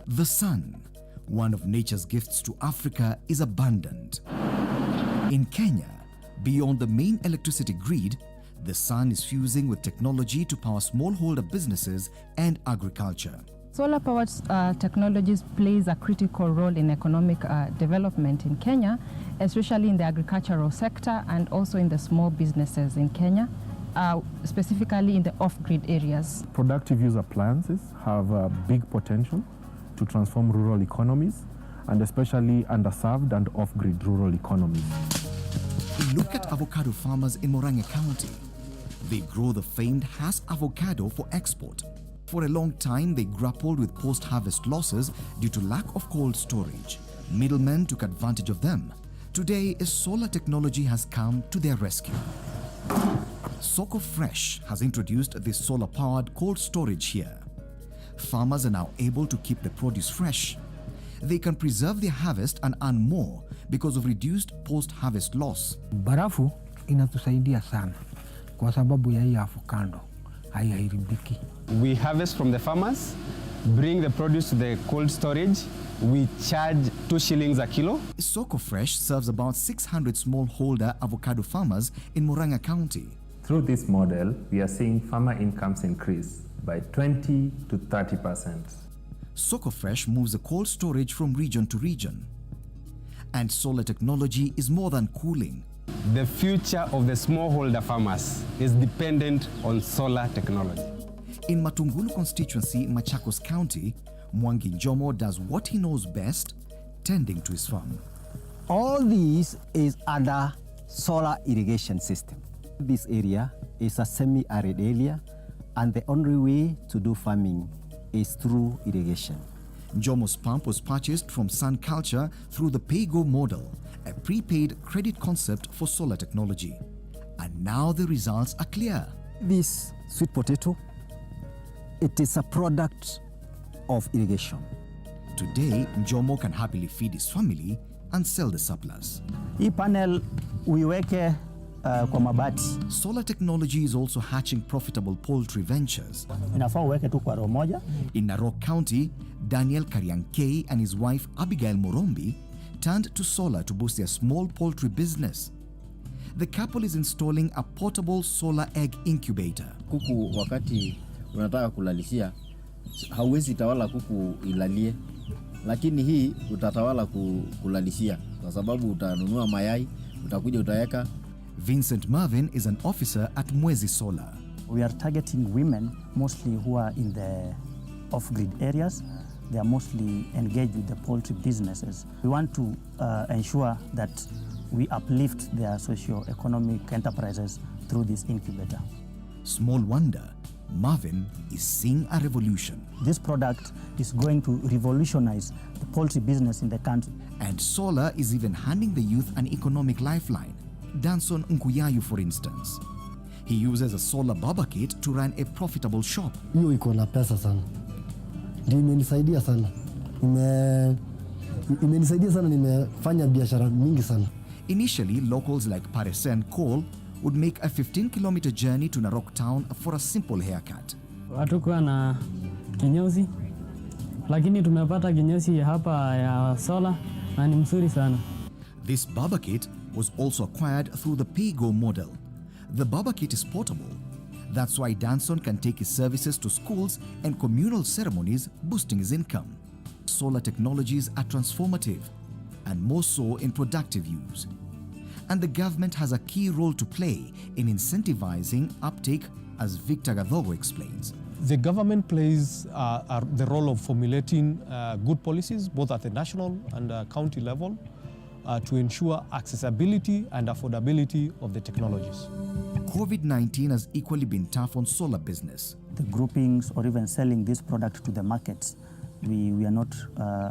The sun, one of nature's gifts to Africa, is abundant. In Kenya, beyond the main electricity grid, the sun is fusing with technology to power smallholder businesses and agriculture. Solar-powered technologies plays a critical role in economic development in Kenya, especially in the agricultural sector and also in the small businesses in Kenya, specifically in the off-grid areas. Productive use appliances have a big potential to transform rural economies, and especially underserved and off-grid rural economies. Look at avocado farmers in Murang'a County. They grow the famed Hass avocado for export. For a long time, they grappled with post-harvest losses due to lack of cold storage. Middlemen took advantage of them. Today, a solar technology has come to their rescue. Soko Fresh has introduced this solar-powered cold storage here. Farmers are now able to keep the produce fresh. They can preserve their harvest and earn more because of reduced post-harvest loss. Barafu inatusaidia sana kwa sababu ya hii avocado haiharibiki. We harvest from the farmers, bring the produce to the cold storage. We charge 2 shillings a kilo. Soko Fresh serves about 600 smallholder avocado farmers in Murang'a County. Through this model, we are seeing farmer incomes increase by 20 to 30%. Soko Fresh moves the cold storage from region to region. And solar technology is more than cooling. The future of the smallholder farmers is dependent on solar technology. In Matungulu constituency, Machakos County, Mwangi Njomo does what he knows best, tending to his farm. All these is under solar irrigation system. This area is a semi-arid area, and the only way to do farming is through irrigation. Njomo's pump was purchased from Sun Culture through the pay-go model, a prepaid credit concept for solar technology. And now the results are clear. This sweet potato, it is a product of irrigation. Today, Njomo can happily feed his family and sell the surplus. Hii panel uiweke kwa mabati. Solar technology is also hatching profitable poultry ventures. Inafaa uweke tu kwa row moja. In Narok County, Daniel Kariankei and his wife Abigail Morombi turned to solar to boost their small poultry business. The couple is installing a portable solar egg incubator. Kuku wakati unataka kulalishia, hauwezi tawala kuku ilalie, lakini hii utatawala kulalishia kwa sababu utanunua mayai, utakuja utaweka. Vincent Marvin is an officer at Mwezi Solar. We are targeting women mostly who are in the off-grid areas. They are mostly engaged with the poultry businesses. We want to ensure that we uplift their socio-economic enterprises through this incubator. Small wonder, Marvin is seeing a revolution. This product is going to revolutionize the poultry business in the country. And solar is even handing the youth an economic lifeline. Danson Nkuyayu, for instance. He uses a solar barber kit to run a profitable shop. Hiyo iko na pesa sana. Ndio imenisaidia sana. Imenisaidia sana, nimefanya biashara mingi sana. Initially, locals like Paresen Cole would make a 15-kilometer journey to Narok town for a simple haircut. Hatukuwa na kinyozi, lakini tumepata kinyozi hapa ya solar na ni mzuri sana. This barber kit was also acquired through the pay-go model. The barber kit is portable. That's why Danson can take his services to schools and communal ceremonies, boosting his income. Solar technologies are transformative, and more so in productive use. And the government has a key role to play in incentivizing uptake, as Victor Gadhogo explains. The government plays the role of formulating good policies, both at the national and county level, to ensure accessibility and affordability of the technologies. COVID-19 has equally been tough on solar business. The groupings or even selling this product to the markets, we are not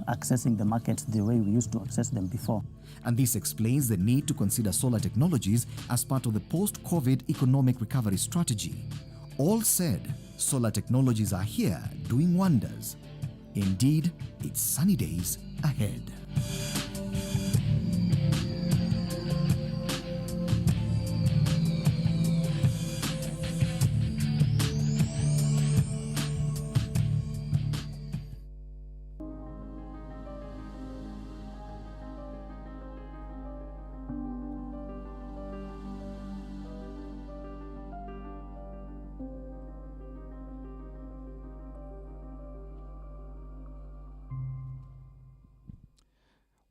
accessing the markets the way we used to access them before. And this explains the need to consider solar technologies as part of the post-COVID economic recovery strategy. All said, solar technologies are here doing wonders. Indeed, it's sunny days ahead.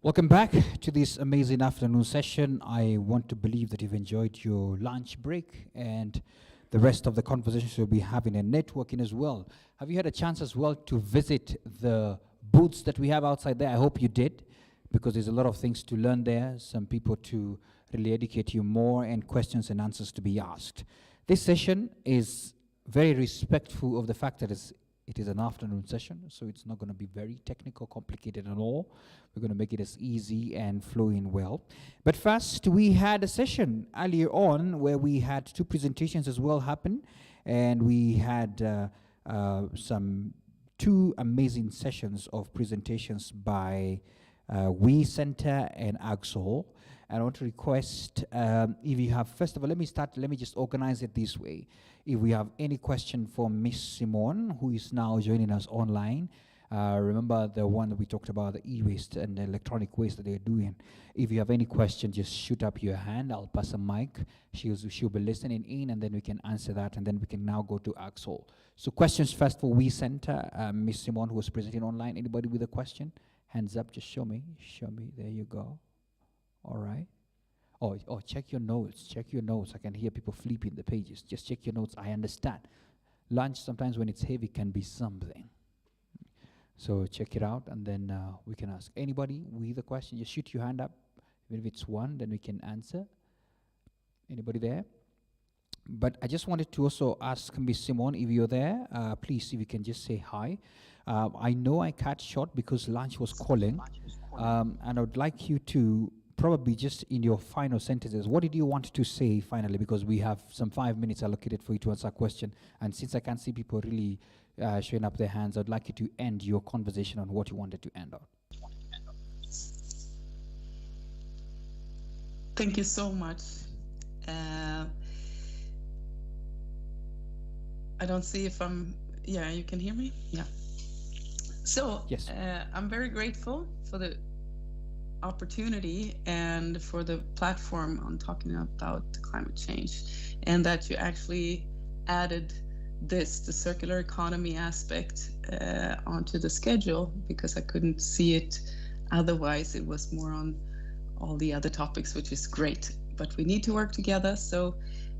Welcome back to this amazing afternoon session. I want to believe that you've enjoyed your lunch break and the rest of the conversations you'll be having and networking as well. Have you had a chance as well to visit the booths that we have outside there? I hope you did, because there's a lot of things to learn there, some people to really educate you more, and questions and answers to be asked. This session is very respectful of the fact that it is an afternoon session, so it's not going to be very technical, complicated at all. We're going to make it as easy and flowing well. But first, we had a session earlier on where we had two presentations as well happen, and we had two amazing sessions of presentations by We Center and AGSOL. And I want to request, if you have, first of all, let me just organize it this way. If we have any question for Miss Simone, who is now joining us online, remember the one that we talked about, the e-waste and the electronic waste that they're doing. If you have any question, just shoot up your hand. I'll pass a mic. She'll be listening in, and then we can answer that, and then we can now go to AGSOL. So questions first for We Center. Miss Simone, who was presenting online. Anybody with a question? Hands up, just show me. Show me. There you go. All right. Oh, check your notes. Check your notes. I can hear people flipping the pages. Just check your notes. I understand. Lunch, sometimes when it's heavy, can be something. So check it out, and then we can ask. Anybody with a question, just shoot your hand up. Even if it's one, then we can answer. Anybody there? But I just wanted to also ask Miss Simone, if you're there, please, if you can just say hi. I know I cut short because lunch was calling, and I would like you to probably just in your final sentences, what did you want to say finally? Because we have some 5 minutes allocated for you to answer a question, and since I can't see people really showing up their hands, I'd like you to end your conversation on what you wanted to end on. Thank you so much. I don't see if yeah, you can hear me? Yeah. So, yes. I'm very grateful for the opportunity and for the platform on talking about climate change, and that you actually added the circular economy aspect onto the schedule, because I couldn't see it otherwise. It was more on all the other topics, which is great, but we need to work together. So,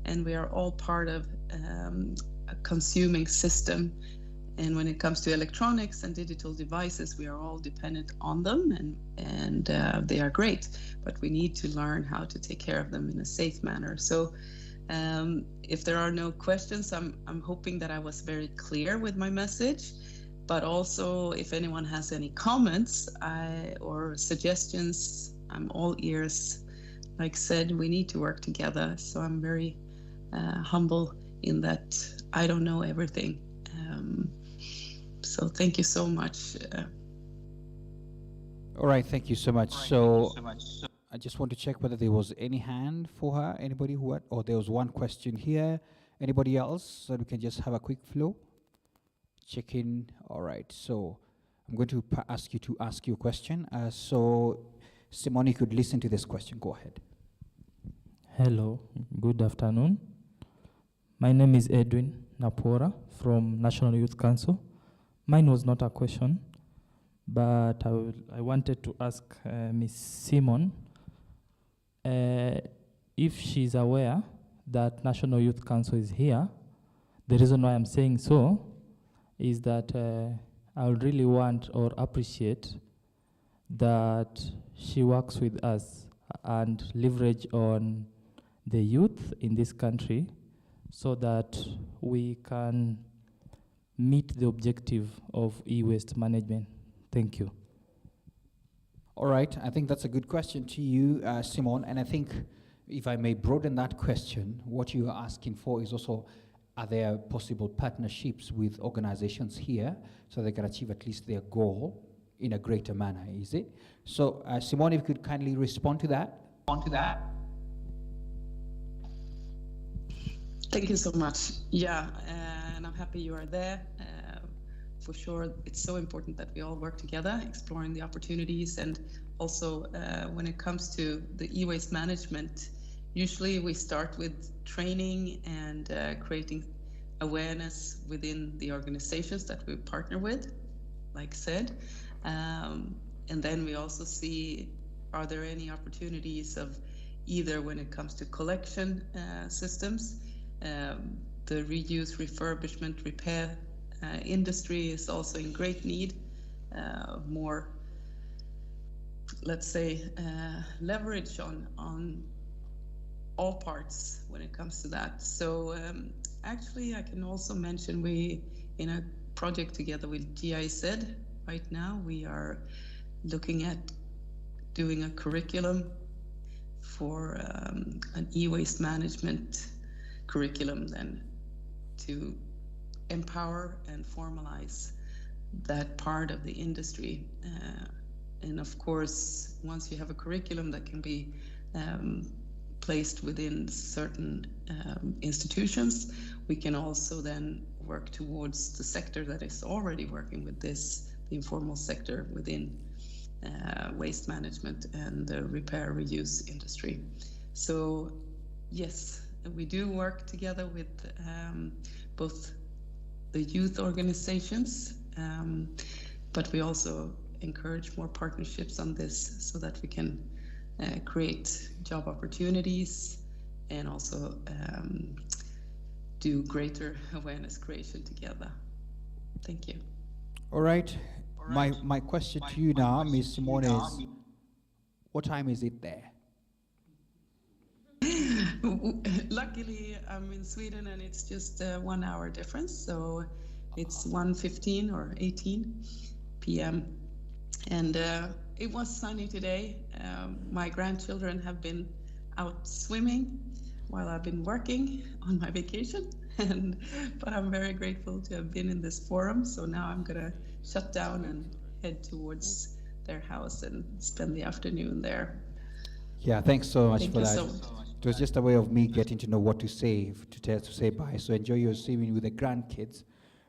and we are all part of a consuming system. And when it comes to electronics and digital devices, we are all dependent on them, and they are great, but we need to learn how to take care of them in a safe manner. So if there are no questions, I'm hoping that I was very clear with my message, but also if anyone has any comments or suggestions, I'm all ears. Like said, we need to work together. So I'm very humble in that I don't know everything. So thank you so much. All right, thank you so much. So I just want to check whether there was any hand for her. Anybody who had, or there was one question here. Anybody else? So we can just have a quick flow. Check in. All right. So I'm going to ask you to ask your question. So Simone, you could listen to this question. Go ahead. Hello. Good afternoon. My name is Edwin Napora from National Youth Council. Mine was not a question, but I wanted to ask Ms. Simon if she's aware that National Youth Council is here. The reason why I'm saying so is that I would really want or appreciate that she works with us and leverage on the youth in this country so that we can meet the objective of e-waste management. Thank you. All right, I think that's a good question to you, Simone, and I think if I may broaden that question, what you are asking for is also, are there possible partnerships with organizations here so they can achieve at least their goal in a greater manner, is it? So, Simone, if you could kindly respond to that. Thank you so much. Yeah, and I'm happy you are there. For sure, it's so important that we all work together, exploring the opportunities, and also when it comes to the e-waste management, usually we start with training and creating awareness within the organizations that we partner with, like said. And then we also see, are there any opportunities of either when it comes to collection systems, the reuse, refurbishment, repair industry is also in great need of more, let's say, leverage on all parts when it comes to that. So actually, I can also mention we, in a project together with GIZ right now, we are looking at doing a curriculum for an e-waste management curriculum then to empower and formalize that part of the industry. And of course, once you have a curriculum that can be placed within certain institutions, we can also then work towards the sector that is already working with this, the informal sector within waste management and the repair reuse industry. So yes, we do work together with both the youth organizations, but we also encourage more partnerships on this so that we can create job opportunities and also do greater awareness creation together. Thank you. All right. My question to you now, Ms. Simone, is what time is it there? Luckily, I'm in Sweden and it's just 1 hour difference, so it's 1:15 or 18 p.m. And it was sunny today. My grandchildren have been out swimming while I've been working on my vacation, but I'm very grateful to have been in this forum. So now I'm gonna shut down and head towards their house and spend the afternoon there. Yeah, thanks so much for that. So much. It was just a way of me getting to know what to say, to say bye. So enjoy your swimming with the grandkids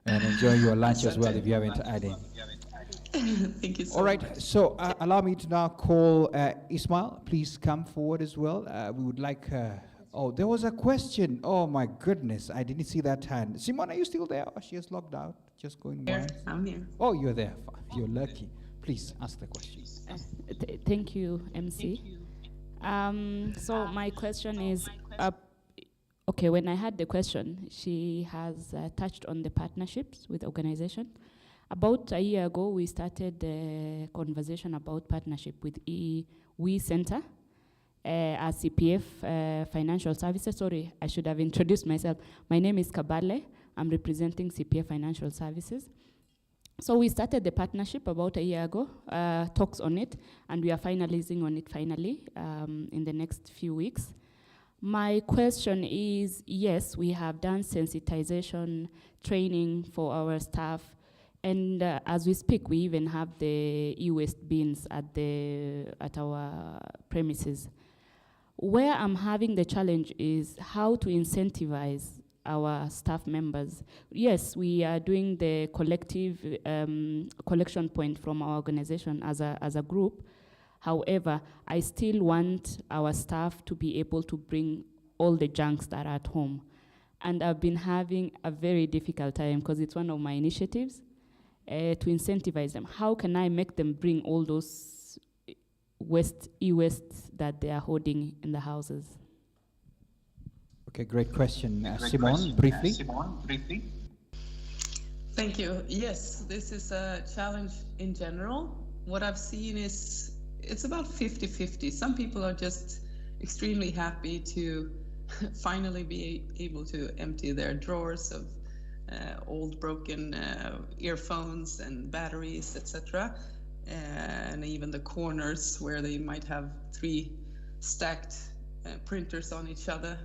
and enjoy your lunch as well if you haven't had it. Thank you so much. All right, so allow me to now call Ismail. Please come forward as well. We would like, oh, there was a question. Oh my goodness, I didn't see that hand. Simone, are you still there? Oh, she has logged out, just going by. I'm here. Oh, you're there, you're lucky. Please ask the question. Thank you, MC. So my question is, okay, when I had the question, she has touched on the partnerships with organization. About a year ago, we started a conversation about partnership with We Center, a CPF Financial Services. Sorry, I should have introduced myself. My name is Kabale. I'm representing CPF Financial Services. So we started the partnership about a year ago, talks on it, and we are finalizing on it finally in the next few weeks. My question is, yes, we have done sensitization training for our staff, and as we speak, we even have the e-waste bins at our premises. Where I'm having the challenge is how to incentivize our staff members. Yes, we are doing the collective collection point from our organization as a group. However, I still want our staff to be able to bring all the junks that are at home. And I've been having a very difficult time because it's one of my initiatives to incentivize them. How can I make them bring all those e-waste that they are holding in the houses? Okay, great question. Simone, briefly. Thank you. Yes, this is a challenge in general. What I've seen is it's about 50-50. Some people are just extremely happy to finally be able to empty their drawers of old broken earphones and batteries, etc. And even the corners where they might have 3 stacked printers on each other.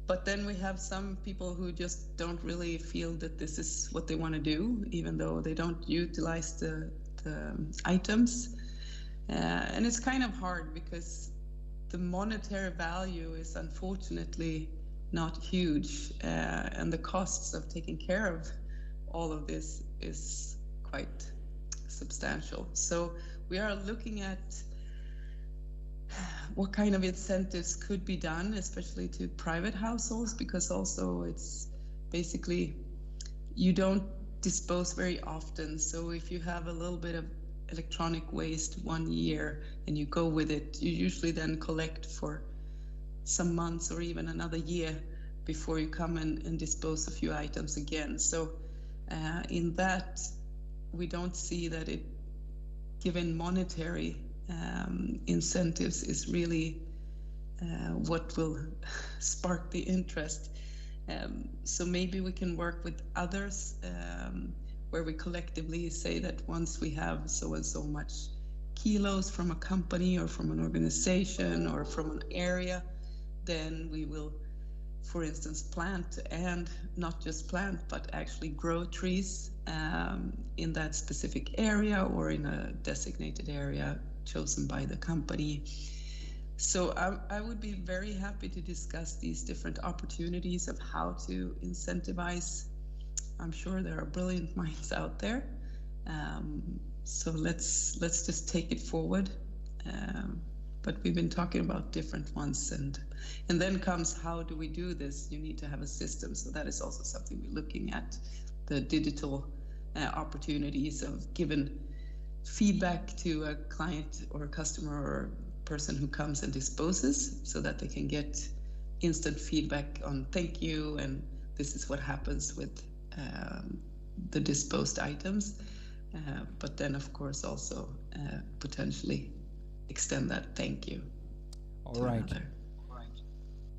But then we have some people who just don't really feel that this is what they want to do, even though they don't utilize the items. And it's kind of hard because the monetary value is unfortunately not huge, and the costs of taking care of all of this is quite substantial. So we are looking at what kind of incentives could be done, especially to private households, because also it's basically you don't dispose very often. So if you have a little bit of electronic waste 1 year and you go with it, you usually then collect for some months or even another year before you come and dispose a few items again. So in that, we don't see that it, given monetary incentives, is really what will spark the interest. So maybe we can work with others where we collectively say that once we have so and so much kilos from a company or from an organization or from an area, then we will, for instance, plant, and not just plant, but actually grow trees in that specific area or in a designated area chosen by the company. So I would be very happy to discuss these different opportunities of how to incentivize. I'm sure there are brilliant minds out there. So let's just take it forward. But we've been talking about different ones, and then comes, how do we do this? You need to have a system. So that is also something we're looking at, the digital opportunities of giving feedback to a client or a customer or person who comes and disposes, so that they can get instant feedback on thank you, and this is what happens with the disposed items. But then, of course, also potentially extend that thank you. All right.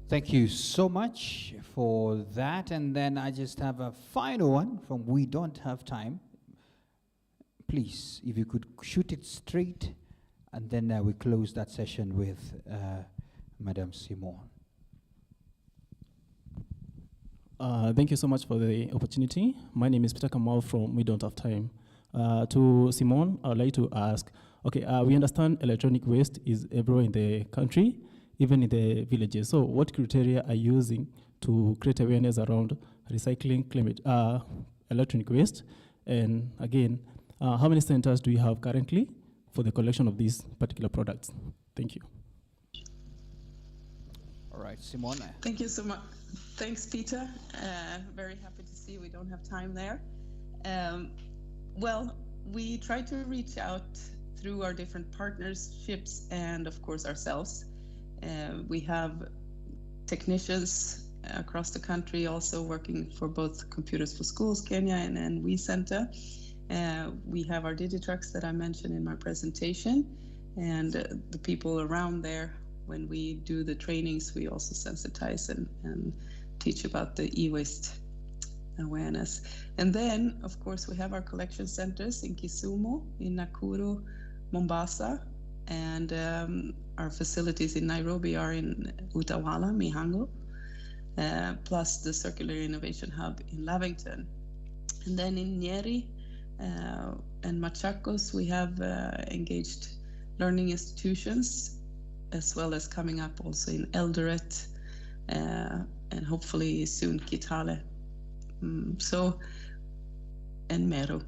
Thank you so much for that. And then I just have a final one from We Don't Have Time. Please, if you could shoot it straight, and then we close that session with Madame Simone. Thank you so much for the opportunity. My name is Peter Kamal from We Don't Have Time. To Simone, I would like to ask, okay, we understand electronic waste is everywhere in the country, even in the villages. So what criteria are you using to create awareness around recycling electronic waste? And again, how many centers do you have currently for the collection of these particular products? Thank you. All right, Simone. Thank you so much. Thanks, Peter. Very happy to see we don't have time there. Well, we try to reach out through our different partnerships and, of course, ourselves. We have technicians across the country also working for both Computers for Schools Kenya and We Center. We have our Digitrucks that I mentioned in my presentation, and the people around there. When we do the trainings, we also sensitize and teach about the e-waste awareness. And then, of course, we have our collection centers in Kisumu, in Nakuru, Mombasa, and our facilities in Nairobi are in Utawala, Mihango, plus the Circular Innovation Hub in Lavington. And then in Nyeri and Machakos, we have engaged learning institutions, as well as coming up also in Eldoret, and hopefully soon Kitale. And Meru.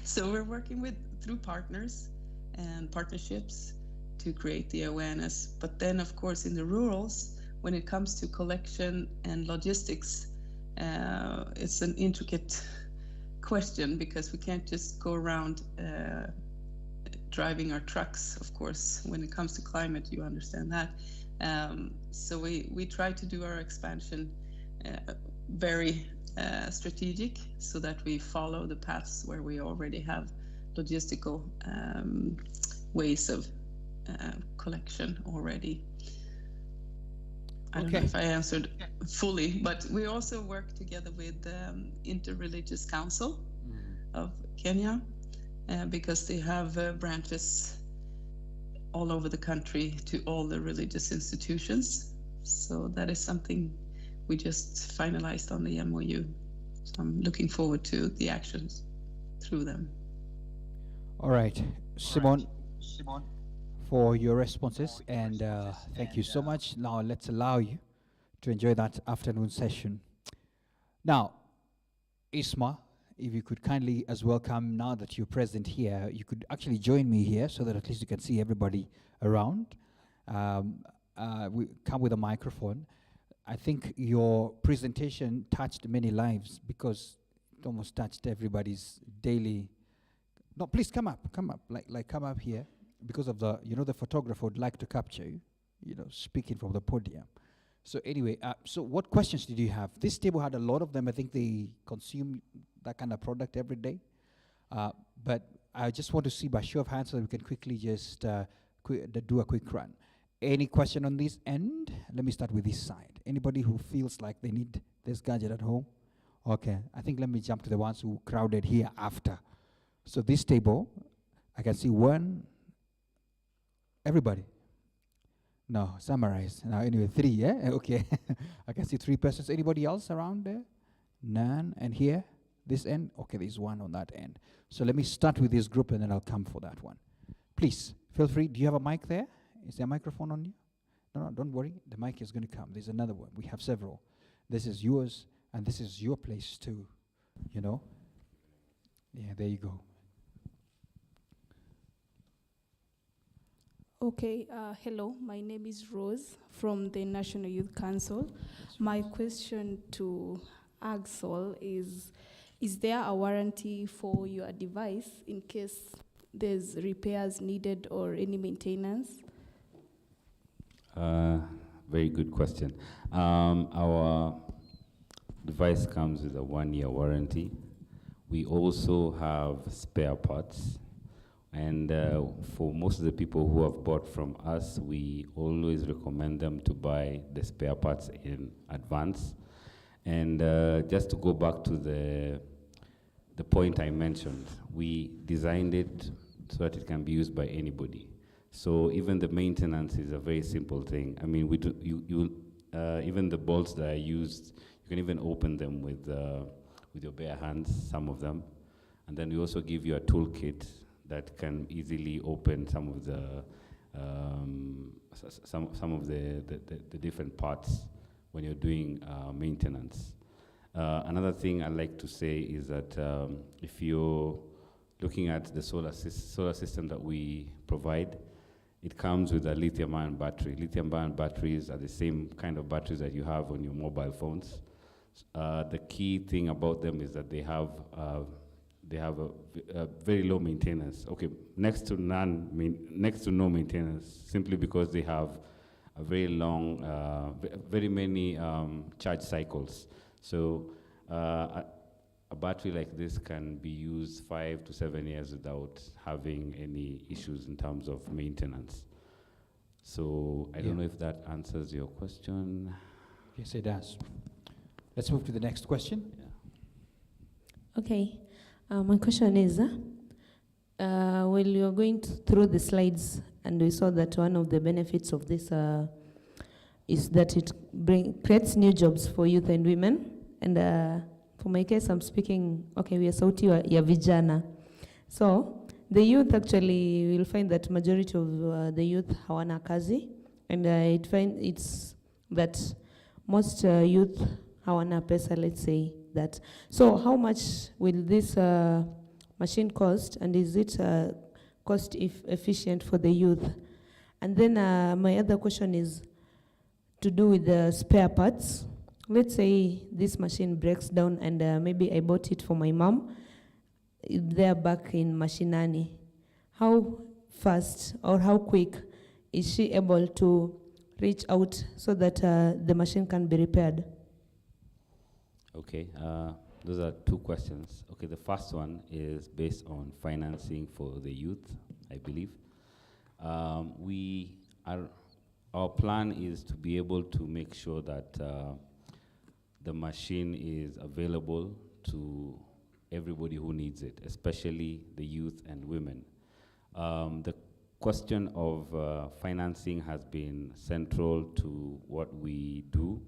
So we're working through partners and partnerships to create the awareness. But then, of course, in the rurals, when it comes to collection and logistics, it's an intricate question, because we can't just go around driving our trucks, of course. When it comes to climate, you understand that. So we try to do our expansion very strategic, so that we follow the paths where we already have logistical ways of collection already. I don't know if I answered fully, but we also work together with Interreligious Council of Kenya, because they have branches all over the country to all the religious institutions. So that is something we just finalized on the MOU. So I'm looking forward to the actions through them. All right, Simone, for your responses, and thank you so much. Now let's allow you to enjoy that afternoon session. Now, Isma, if you could kindly as well come, now that you're present here, you could actually join me here so that at least you can see everybody around. We come with a microphone. I think your presentation touched many lives, because almost touched everybody's daily. No, please come up, like come up here, because of the, the photographer would like to capture you, speaking from the podium. So anyway, so what questions did you have? This table had a lot of them. I think they consume that kind of product every day. But I just want to see by show of hands so that we can quickly just do a quick run. Any question on this end? Let me start with this side. Anybody who feels like they need this gadget at home? Okay, I think let me jump to the ones who crowded here after. So this table, I can see one. Everybody? No, summarize. Now anyway, 3, yeah? Okay. I can see 3 persons. Anybody else around there? None. And here? This end? Okay, there's one on that end. So let me start with this group and then I'll come for that one. Please, feel free. Do you have a mic there? Is there a microphone on you? No, don't worry. The mic is going to come. There's another one. We have several. This is yours, and this is your place too, Yeah, there you go. Okay, hello. My name is Rose from the National Youth Council. My question to Axel is there a warranty for your device in case there's repairs needed or any maintenance? Very good question. Our device comes with a 1-year warranty. We also have spare parts. And for most of the people who have bought from us, we always recommend them to buy the spare parts in advance. And just to go back to the point I mentioned, we designed it so that it can be used by anybody. So even the maintenance is a very simple thing. I mean, even the bolts that are used, you can even open them with your bare hands, some of them. And then we also give you a toolkit that can easily open some of the different parts when you're doing maintenance. Another thing I'd like to say is that if you're looking at the solar system that we provide, it comes with a lithium-ion battery. Lithium-ion batteries are the same kind of batteries that you have on your mobile phones. The key thing about them is that they have a very low maintenance. Okay, next to no maintenance, simply because they have a very long, very many charge cycles. So a battery like this can be used 5 to 7 years without having any issues in terms of maintenance. So I don't know if that answers your question. Yes, it does. Let's move to the next question. Okay. My question is, while you're going through the slides, and we saw that one of the benefits of this is that it creates new jobs for youth and women. And for my case, I'm speaking, okay, we are sauti ya vijana. So the youth actually will find that majority of the youth hawana kazi, and it's that most youth hawana pesa, let's say that. So how much will this machine cost, and is it cost efficient for the youth? And then my other question is to do with the spare parts. Let's say this machine breaks down, and maybe I bought it for my mom. They're back in Mashinani. How fast or how quick is she able to reach out so that the machine can be repaired? Okay, those are 2 questions. Okay, the first one is based on financing for the youth, I believe. Our plan is to be able to make sure that the machine is available to everybody who needs it, especially the youth and women. The question of financing has been central to what we do.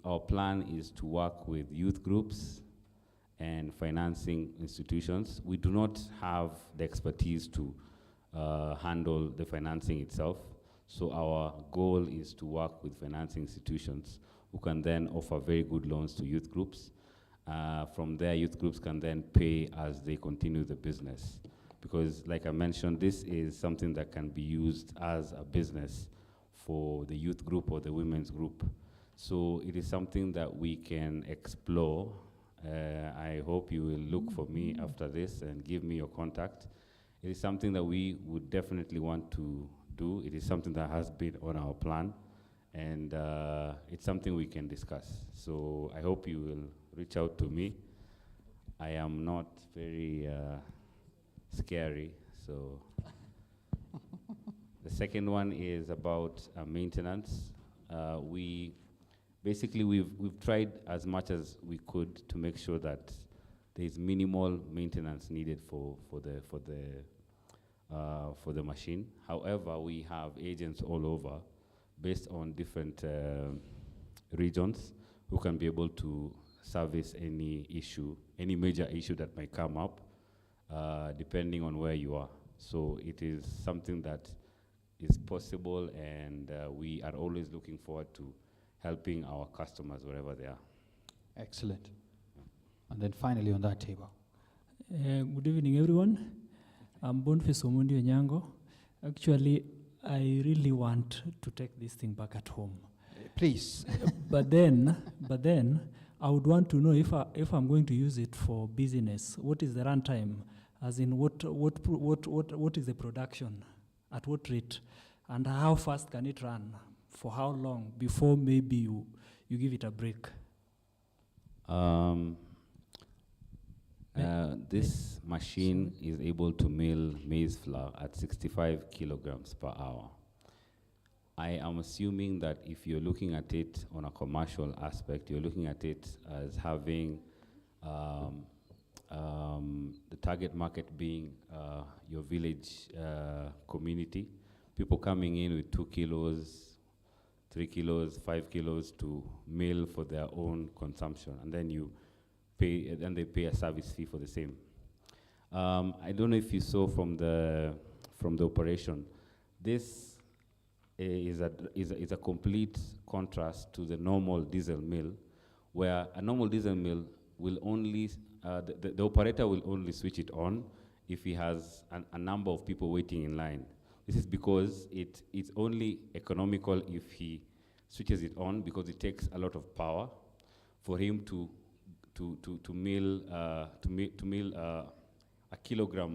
Our plan is to work with youth groups and financing institutions. We do not have the expertise to handle the financing itself. So our goal is to work with financing institutions who can then offer very good loans to youth groups. From there, youth groups can then pay as they continue the business. Because like I mentioned, this is something that can be used as a business for the youth group or the women's group. So it is something that we can explore I hope you will look for me after this and give me your contact. It is something that we would definitely want to do. It is something that has been on our plan, and it's something we can discuss. So I hope you will reach out to me. I am not very scary, so. The second one is about maintenance. We've tried as much as we could to make sure that there's minimal maintenance needed for the machine. However, we have agents all over, based on different regions, who can be able to service any issue, any major issue that might come up, depending on where you are. So it is something that is possible, and we are always looking forward to helping our customers wherever they are. Excellent. And then finally on that table. Good evening, everyone. I'm Boniface Omondi Onyango. Actually, I really want to take this thing back at home. Please. but then, I would want to know if I'm going to use it for business, what is the runtime? As in, what is the production? At what rate? And how fast can it run? For how long before maybe you give it a break? This machine is able to mill maize flour at 65 kilograms per hour. I am assuming that if you're looking at it on a commercial aspect, you're looking at it as having the target market being your village community, people coming in with 2 kilos, 3 kilos, 5 kilos to mill for their own consumption, and then they pay a service fee for the same. I don't know if you saw from the operation, this is a complete contrast to the normal diesel mill, where a normal diesel mill will only the operator will only switch it on if he has a number of people waiting in line. This is because it's only economical if he switches it on, because it takes a lot of power for him to mill a kilogram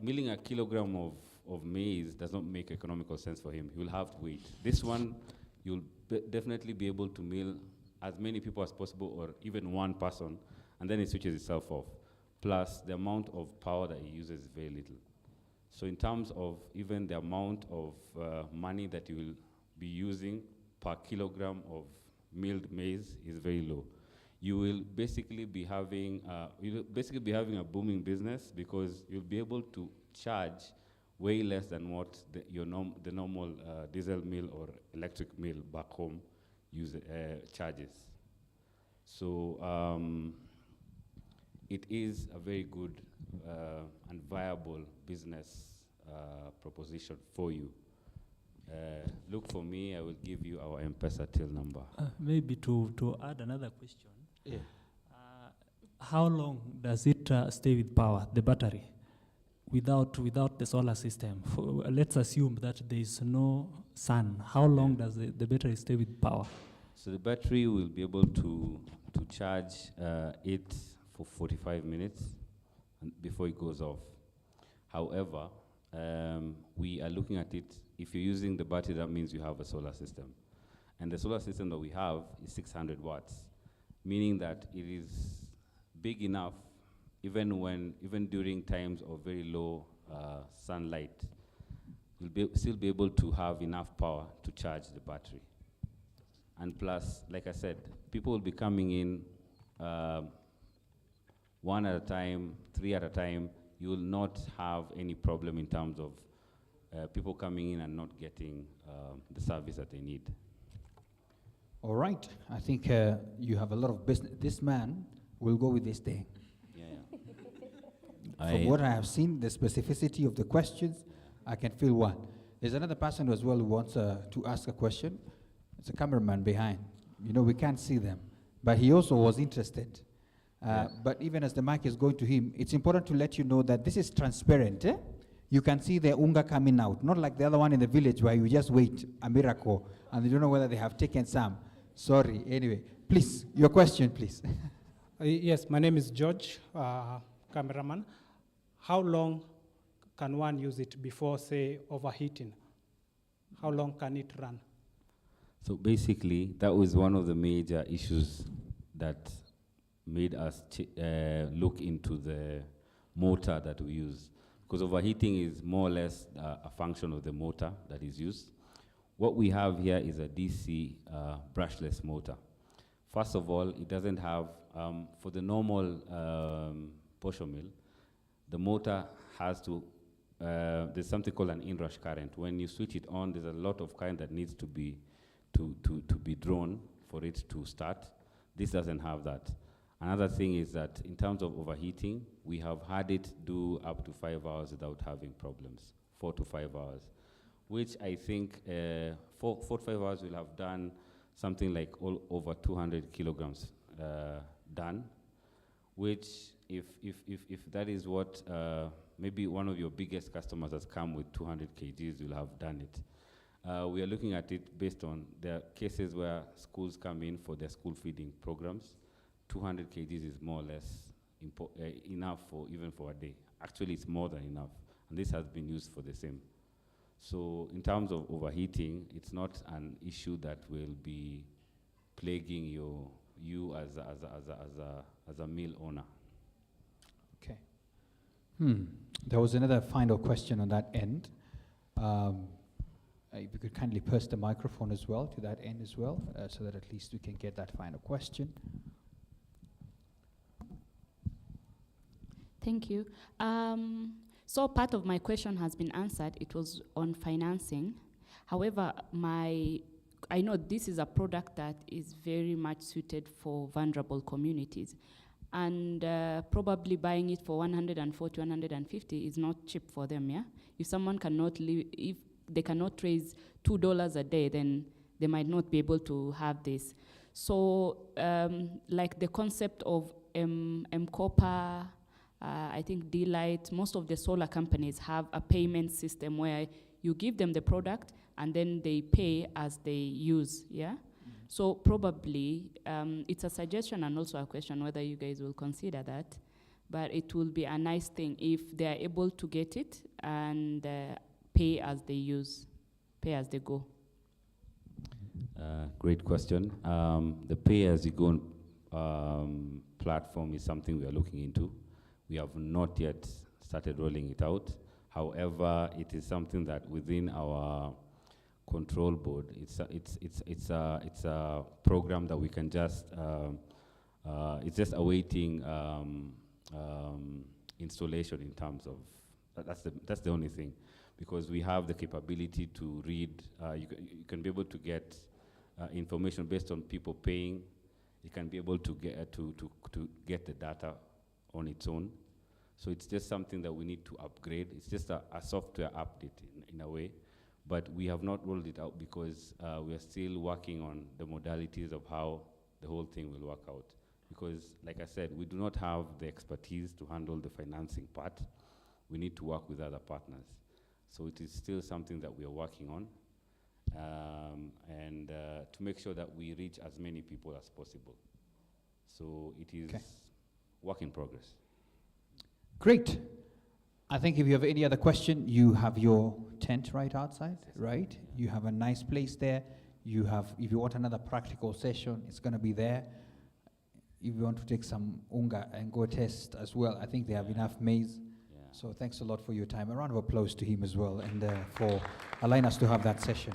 milling a kilogram of maize does not make economical sense for him. He will have to wait. This one, you'll definitely be able to mill as many people as possible, or even one person, and then it switches itself off. Plus, the amount of power that it uses is very little. So in terms of even the amount of money that you will be using per kilogram of milled maize is very low. You will basically be having a booming business, because you'll be able to charge way less than what the normal diesel mill or electric mill back home charges. So it is a very good and viable business proposition for you. Look for me, I will give you our M-Pesa till number. Maybe to add another question. Yeah. How long does it stay with power, the battery, without the solar system? Let's assume that there is no sun. How long does the battery stay with power? So the battery will be able to charge it for 45 minutes before it goes off. However, we are looking at it, if you're using the battery, that means you have a solar system. And the solar system that we have is 600 watts, meaning that it is big enough even during times of very low sunlight, you'll still be able to have enough power to charge the battery. And plus, like I said, people will be coming in one at a time, 3 at a time. You will not have any problem in terms of people coming in and not getting the service that they need. All right. I think you have a lot of business. This man will go with this thing. From what I have seen, the specificity of the questions, I can feel one. There's another person as well who wants to ask a question. It's a cameraman behind. You know, we can't see them. But he also was interested. But even as the mic is going to him, it's important to let you know that this is transparent. You can see the unga coming out, not like the other one in the village where you just wait, a miracle, and you don't know whether they have taken some. Sorry. Anyway, Please, your question, please. Yes, my name is George, cameraman. How long can one use it before, say, overheating? How long can it run? So basically, that was one of the major issues that made us look into the motor that we use. Because overheating is more or less a function of the motor that is used. What we have here is a DC brushless motor. First of all, it doesn't have, for the normal posho mill, the motor has to, there's something called an inrush current. When you switch it on, there's a lot of current that needs to be drawn for it to start. This doesn't have that. Another thing is that in terms of overheating, we have had it do up to 5 hours without having problems, 4 to 5 hours, which I think 4 to 5 hours will have done something like over 200 kilograms done, which if that is what maybe one of your biggest customers has come with 200 kgs, will have done it. We are looking at it based on the cases where schools come in for their school feeding programs. 200 kgs is more or less enough for even for a day. Actually, it's more than enough, and this has been used for the same. So in terms of overheating, it's not an issue that will be plaguing you as a mill owner. Okay. There was another final question on that end. If you could kindly pass the microphone as well to that end as well, so that at least we can get that final question. Thank you. So part of my question has been answered. It was on financing. However, I know this is a product that is very much suited for vulnerable communities. And probably buying it for 140, 150 is not cheap for them, yeah? If someone cannot live, if they cannot raise $2 a day, then they might not be able to have this. So like the concept of M-Copper, I think D-Light, most of the solar companies have a payment system where you give them the product and then they pay as they use, yeah? So probably, it's a suggestion and also a question whether you guys will consider that, but it will be a nice thing if they are able to get it and pay as they use, pay as they go. Great question. The pay-as-you-go platform is something we are looking into. We have not yet started rolling it out. However, it is something that within our control board, it's a program that we can just, it's just awaiting installation in terms of, that's the only thing. Because we have the capability to read, you can be able to get information based on people paying. You can be able to get the data on its own. So it's just something that we need to upgrade. It's just a software update in a way, but we have not rolled it out because we are still working on the modalities of how the whole thing will work out. Because like I said, we do not have the expertise to handle the financing part. We need to work with other partners. So it is still something that we are working on, and to make sure that we reach as many people as possible. So it is work in progress. Great. I think if you have any other question, you have your tent right outside, right? You have a nice place there. You have, if you want another practical session, it's going to be there. If you want to take some unga and go test as well, I think they have enough maize. So thanks a lot for your time. A round of applause to him as well, and for allowing us to have that session.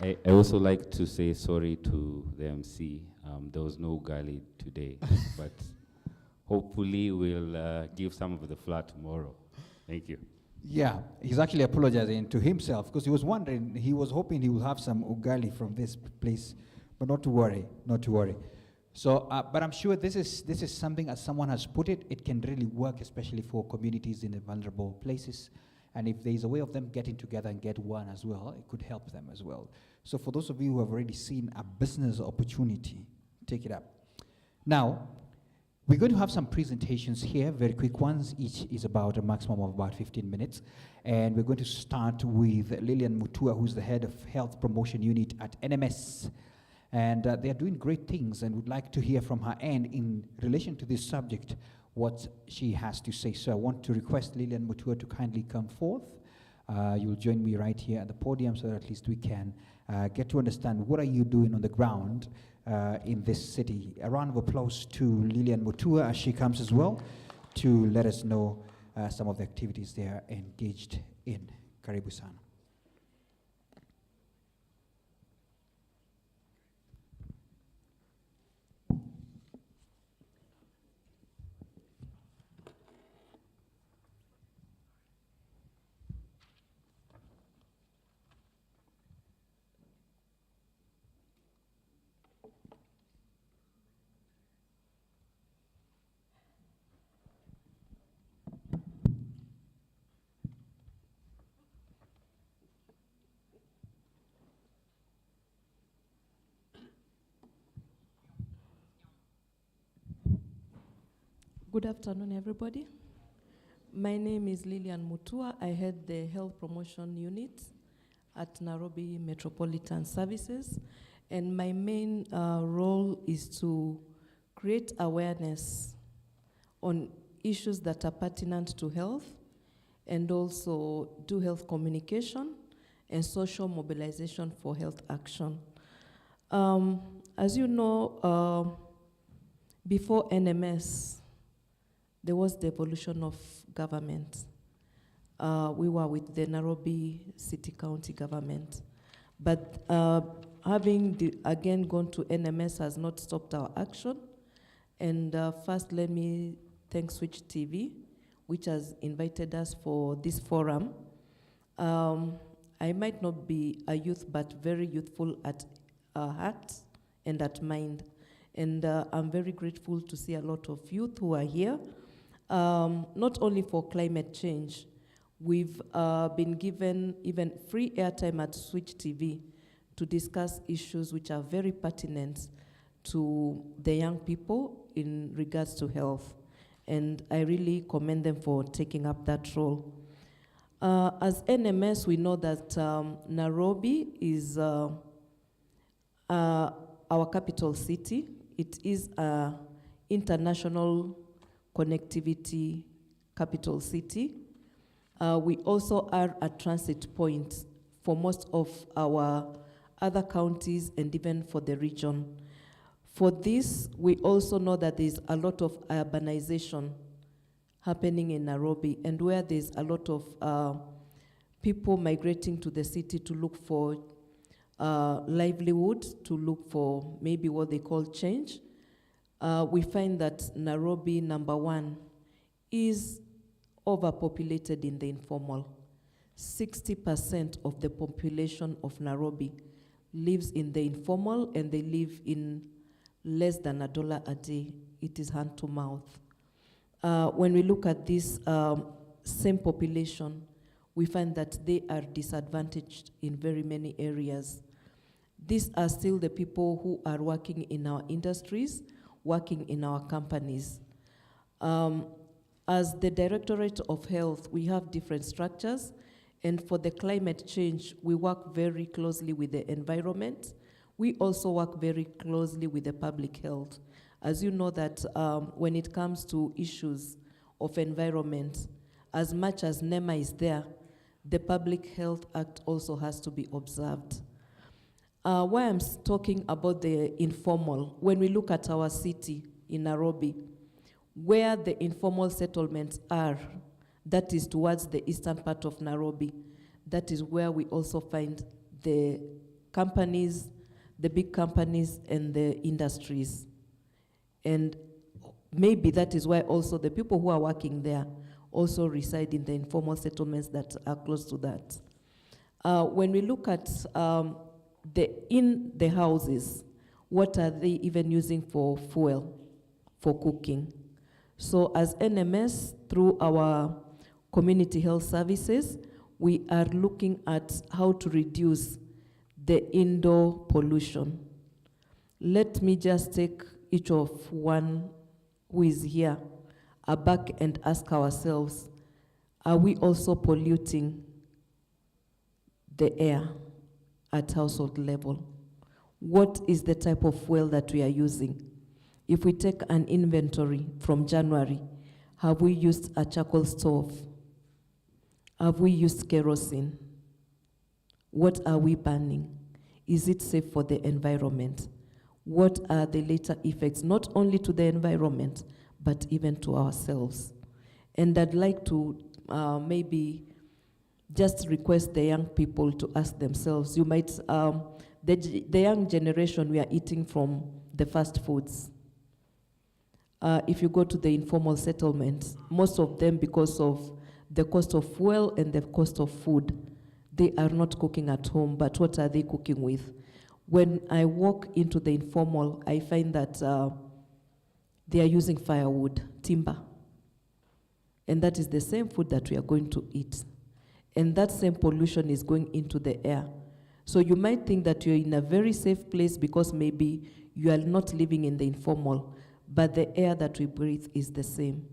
I also like to say sorry to the MC. There was no ugali today, but hopefully we'll give some of the flour tomorrow. Thank you. Yeah, he's actually apologizing to himself because he was wondering, he was hoping he will have some ugali from this place, but not to worry, not to worry. So, but I'm sure this is something, as someone has put it, it can really work, especially for communities in the vulnerable places. And if there's a way of them getting together and get one as well, it could help them as well. So for those of you who have already seen a business opportunity, take it up. Now, we're going to have some presentations here, very quick ones. Each is about a maximum of about 15 minutes. And we're going to start with Lillian Mutua, who's the head of Health Promotion Unit at NMS. And they are doing great things, and would like to hear from her end in relation to this subject what she has to say. So I want to request Lilian Mutua to kindly come forth. You'll join me right here at the podium so that at least we can get to understand what are you doing on the ground in this city. A round of applause to Lilian Mutua as she comes as well to let us know some of the activities they are engaged in. Karibu sana. Good afternoon, everybody. My name is Lilian Mutua. I head the Health Promotion Unit at Nairobi Metropolitan Services, and my main role is to create awareness on issues that are pertinent to health, and also do health communication and social mobilization for health action. As you know, before NMS, there was the evolution of government. We were with the Nairobi City County government. But having again gone to NMS has not stopped our action. And first, let me thank Switch TV, which has invited us for this forum. I might not be a youth, but very youthful at heart and at mind. And I'm very grateful to see a lot of youth who are here. Not only for climate change, we've been given even free airtime at Switch TV to discuss issues which are very pertinent to the young people in regards to health. And I really commend them for taking up that role. As NMS, we know that Nairobi is our capital city. It is an international connectivity capital city. We also are a transit point for most of our other counties and even for the region. For this, we also know that there's a lot of urbanization happening in Nairobi, and where there's a lot of people migrating to the city to look for livelihood, to look for maybe what they call change. We find that Nairobi, number one, is overpopulated in the informal. 60% of the population of Nairobi lives in the informal, and they live in less than $1 a day. It is hand to mouth. When we look at this same population, we find that they are disadvantaged in very many areas. These are still the people who are working in our industries, working in our companies. As the Directorate of Health, we have different structures, and for the climate change, we work very closely with the environment. We also work very closely with the public health. As you know that when it comes to issues of environment, as much as NEMA is there, the Public Health Act also has to be observed. Why I'm talking about the informal, when we look at our city in Nairobi, where the informal settlements are, that is towards the eastern part of Nairobi, that is where we also find the companies, the big companies and the industries. And maybe that is why also the people who are working there also reside in the informal settlements that are close to that. When we look at in the houses, what are they even using for fuel, for cooking? So as NMS, through our community health services, we are looking at how to reduce the indoor pollution. Let me just take each of one who is here aback and ask ourselves, are we also polluting the air at household level? what is the type of fuel that we are using. If we take an inventory from January, have we used a charcoal stove? Have we used kerosene? What are we burning? Is it safe for the environment? What are the later effects, not only to the environment, but even to ourselves? And I'd like to maybe just request the young people to ask themselves. You might, the young generation, we are eating from the fast foods. If you go to the informal settlements, most of them, because of the cost of fuel and the cost of food, they are not cooking at home, but what are they cooking with? When I walk into the informal, I find that they are using firewood, timber. And that is the same food that we are going to eat. And that same pollution is going into the air. So you might think that you're in a very safe place because maybe you are not living in the informal, but the air that we breathe is the same.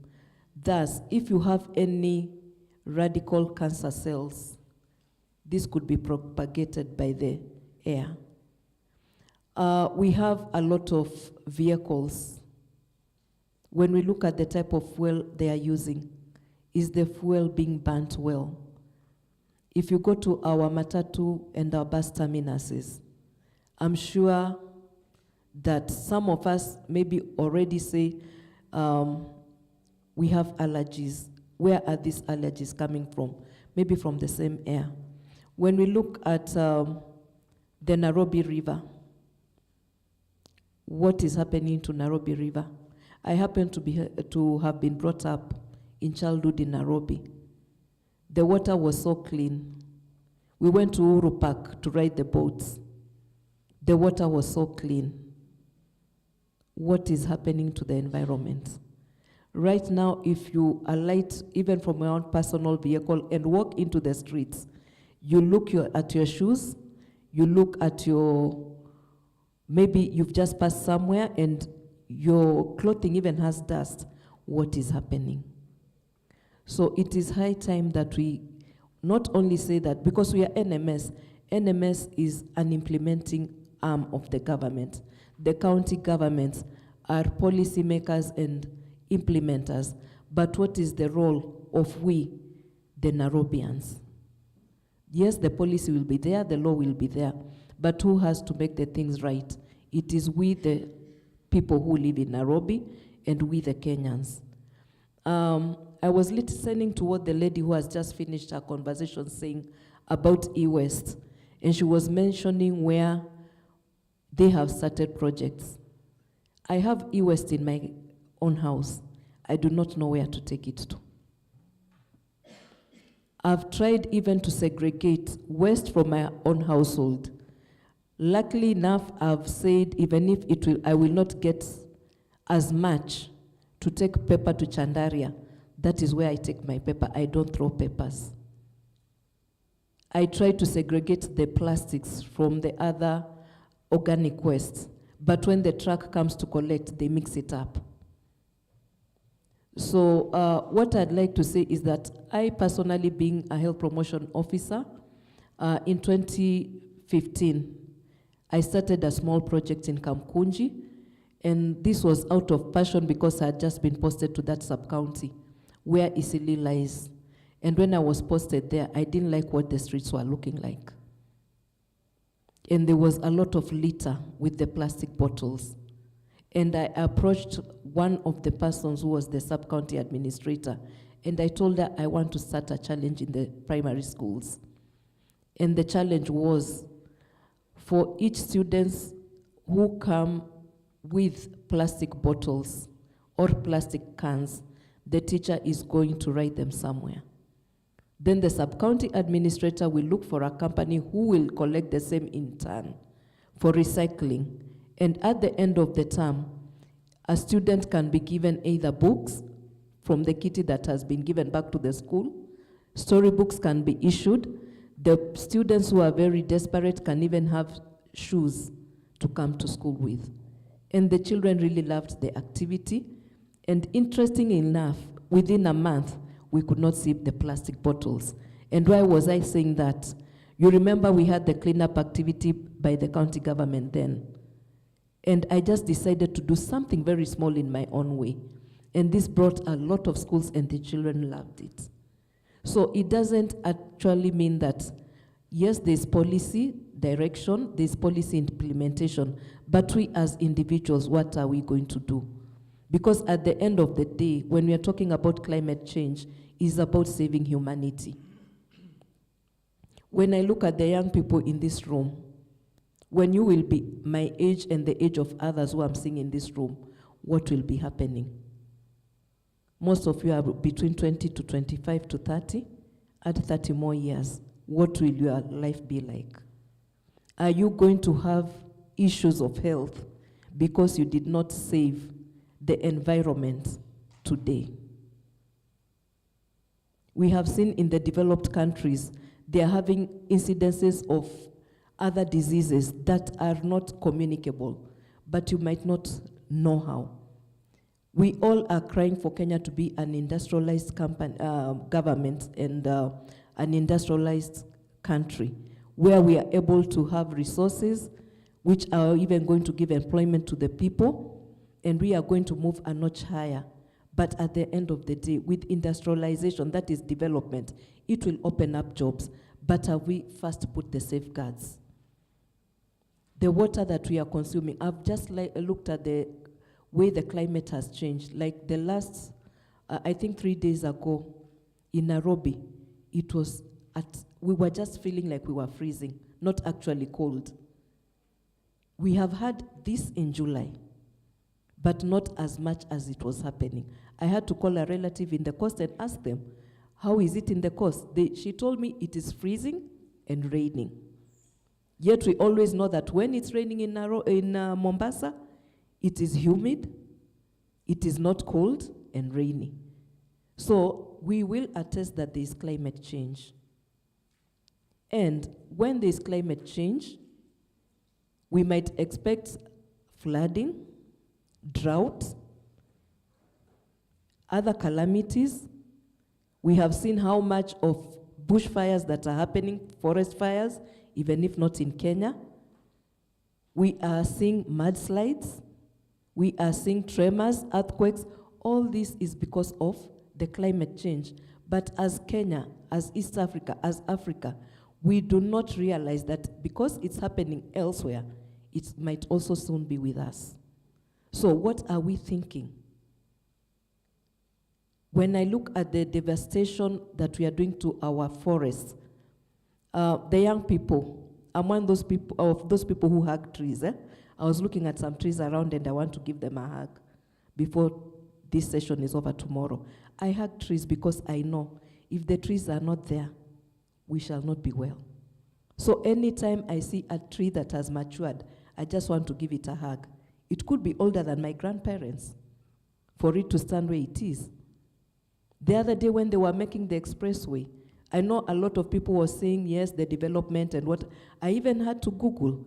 Thus, if you have any radical cancer cells, this could be propagated by the air. We have a lot of vehicles. When we look at the type of fuel they are using, is the fuel being burnt well? If you go to our matatu and our bus terminuses, I'm sure that some of us maybe already say we have allergies. Where are these allergies coming from? Maybe from the same air. When we look at the Nairobi River, what is happening to Nairobi River? I happen to have been brought up in childhood in Nairobi. The water was so clean. We went to Uhuru Park to ride the boats. The water was so clean. What is happening to the environment? Right now, if you alight even from your own personal vehicle and walk into the streets, you look at your shoes, you look at your, maybe you've just passed somewhere and your clothing even has dust. What is happening? So it is high time that we not only say that, because we are NMS. NMS is an implementing arm of the government. The county governments are policymakers and implementers. But what is the role of we, the Nairobians? Yes, the policy will be there, the law will be there, but who has to make the things right? It is we, the people who live in Nairobi, and we, the Kenyans. I was listening to what the lady who has just finished her conversation saying about E-West, and she was mentioning where they have started projects. I have E-West in my own house. I do not know where to take it to. I've tried even to segregate waste from my own household. Luckily enough, I've said even if I will not get as much to take paper to Chandaria, that is where I take my paper. I don't throw papers. I try to segregate the plastics from the other organic waste, but when the truck comes to collect, they mix it up. So what I'd like to say is that I personally, being a health promotion officer, in 2015, I started a small project in Kamkunji, and this was out of passion because I had just been posted to that sub-county where Isili lies. And when I was posted there, I didn't like what the streets were looking like. And there was a lot of litter with the plastic bottles. And I approached one of the persons who was the sub-county administrator, and I told her I want to start a challenge in the primary schools. And the challenge was for each students who come with plastic bottles or plastic cans, the teacher is going to write them somewhere. Then the sub-county administrator will look for a company who will collect the same in turn for recycling. And at the end of the term, a student can be given either books from the kitty that has been given back to the school, storybooks can be issued, the students who are very desperate can even have shoes to come to school with. And the children really loved the activity. And interesting enough, within a month, we could not see the plastic bottles. And why was I saying that? You remember we had the cleanup activity by the county government then. And I just decided to do something very small in my own way. And this brought a lot of schools and the children loved it. So it doesn't actually mean that, yes, there's policy direction, there's policy implementation, but we as individuals, what are we going to do? Because at the end of the day, when we are talking about climate change, it's about saving humanity. When I look at the young people in this room, when you will be my age and the age of others who I'm seeing in this room, what will be happening? Most of you are between 20 to 25 to 30. Add 30 more years. What will your life be like? Are you going to have issues of health because you did not save the environment today? We have seen in the developed countries, they are having incidences of other diseases that are not communicable, but you might not know how. We all are crying for Kenya to be an industrialized government and an industrialized country where we are able to have resources which are even going to give employment to the people, and we are going to move a notch higher. But at the end of the day, with industrialization, that is development, it will open up jobs. But have we first put the safeguards? The water that we are consuming, I've just looked at the way the climate has changed. Like the last, I think 3 days ago in Nairobi, it was we were just feeling like we were freezing, not actually cold. We have had this in July, but not as much as it was happening. I had to call a relative in the coast and ask them, how is it in the coast? She told me it is freezing and raining. Yet we always know that when it's raining in Mombasa, it is humid, it is not cold and rainy. So we will attest that there is climate change. And when there is climate change, we might expect flooding, drought, other calamities. We have seen how much of bushfires that are happening, forest fires, even if not in Kenya. We are seeing mudslides. We are seeing tremors, earthquakes. All this is because of the climate change. But as Kenya, as East Africa, as Africa, we do not realize that because it's happening elsewhere, it might also soon be with us. So what are we thinking? When I look at the devastation that we are doing to our forests, the young people, I'm one of those people who hug trees. I was looking at some trees around and I want to give them a hug before this session is over tomorrow. I hug trees because I know if the trees are not there, we shall not be well. So anytime I see a tree that has matured, I just want to give it a hug. It could be older than my grandparents for it to stand where it is. The other day when they were making the expressway, I know a lot of people were saying, yes, the development and what. I even had to Google.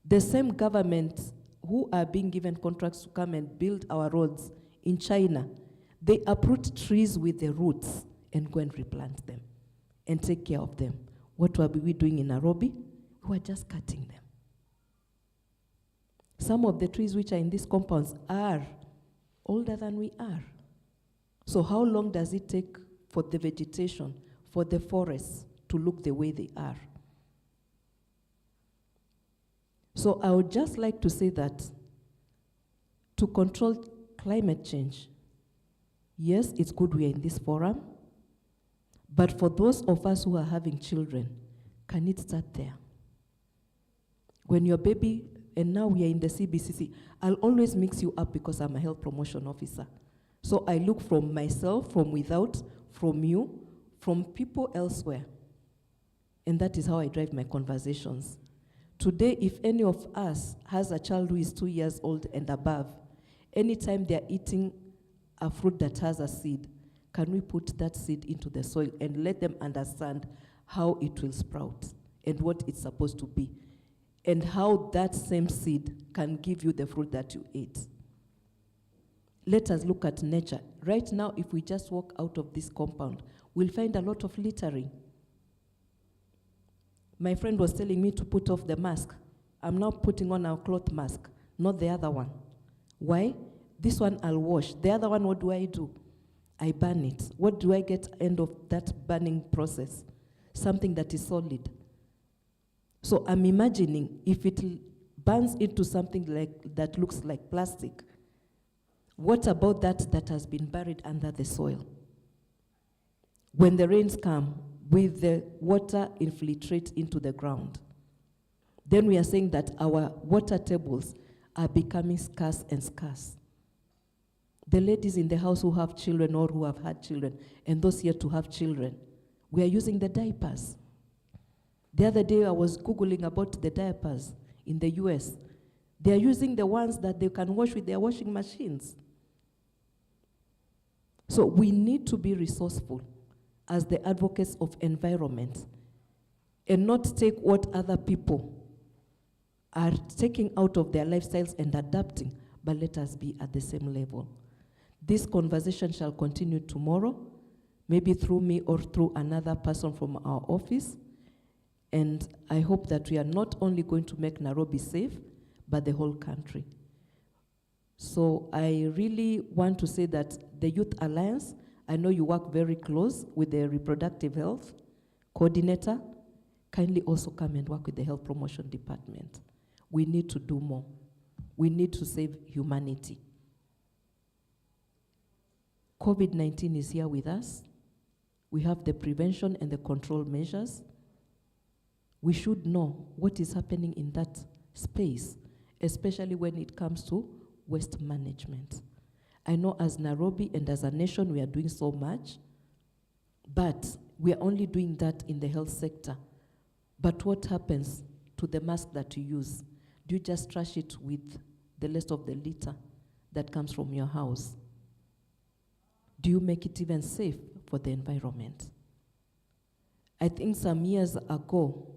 The same government who are being given contracts to come and build our roads in China, they uproot trees with the roots and go and replant them and take care of them. What were we doing in Nairobi? We were just cutting them. Some of the trees which are in these compounds are older than we are. So how long does it take for the vegetation, for the forests to look the way they are? So I would just like to say that to control climate change, yes, it's good we are in this forum, but for those of us who are having children, can it start there? When your baby, and now we are in the CBCC, I'll always mix you up because I'm a health promotion officer. So I look from myself, from without, from you, from people elsewhere. And that is how I drive my conversations. Today, if any of us has a child who is 2 years old and above, anytime they're eating a fruit that has a seed, can we put that seed into the soil and let them understand how it will sprout and what it's supposed to be, and how that same seed can give you the fruit that you ate? Let us look at nature. Right now, if we just walk out of this compound, we'll find a lot of littering. My friend was telling me to put off the mask. I'm now putting on a cloth mask, not the other one. Why? This one I'll wash. The other one, what do? I burn it. What do I get end of that burning process? Something that is solid. So I'm imagining if it burns into something like that looks like plastic, what about that has been buried under the soil? When the rains come, will the water infiltrate into the ground? Then we are saying that our water tables are becoming scarce and scarce. The ladies in the house who have children or who have had children, and those yet to have children, we are using the diapers. The other day I was Googling about the diapers in the US. They are using the ones that they can wash with their washing machines. So we need to be resourceful as the advocates of environment and not take what other people are taking out of their lifestyles and adapting, but let us be at the same level. This conversation shall continue tomorrow, maybe through me or through another person from our office. And I hope that we are not only going to make Nairobi safe, but the whole country. So I really want to say that the Youth Alliance, I know you work very close with the reproductive health coordinator. Kindly also come and work with the health promotion department. We need to do more. We need to save humanity. COVID-19 is here with us. We have the prevention and the control measures. We should know what is happening in that space, especially when it comes to waste management. I know as Nairobi and as a nation we are doing so much, but we are only doing that in the health sector. But what happens to the mask that you use? Do you just trash it with the rest of the litter that comes from your house? Do you make it even safe for the environment? I think some years ago,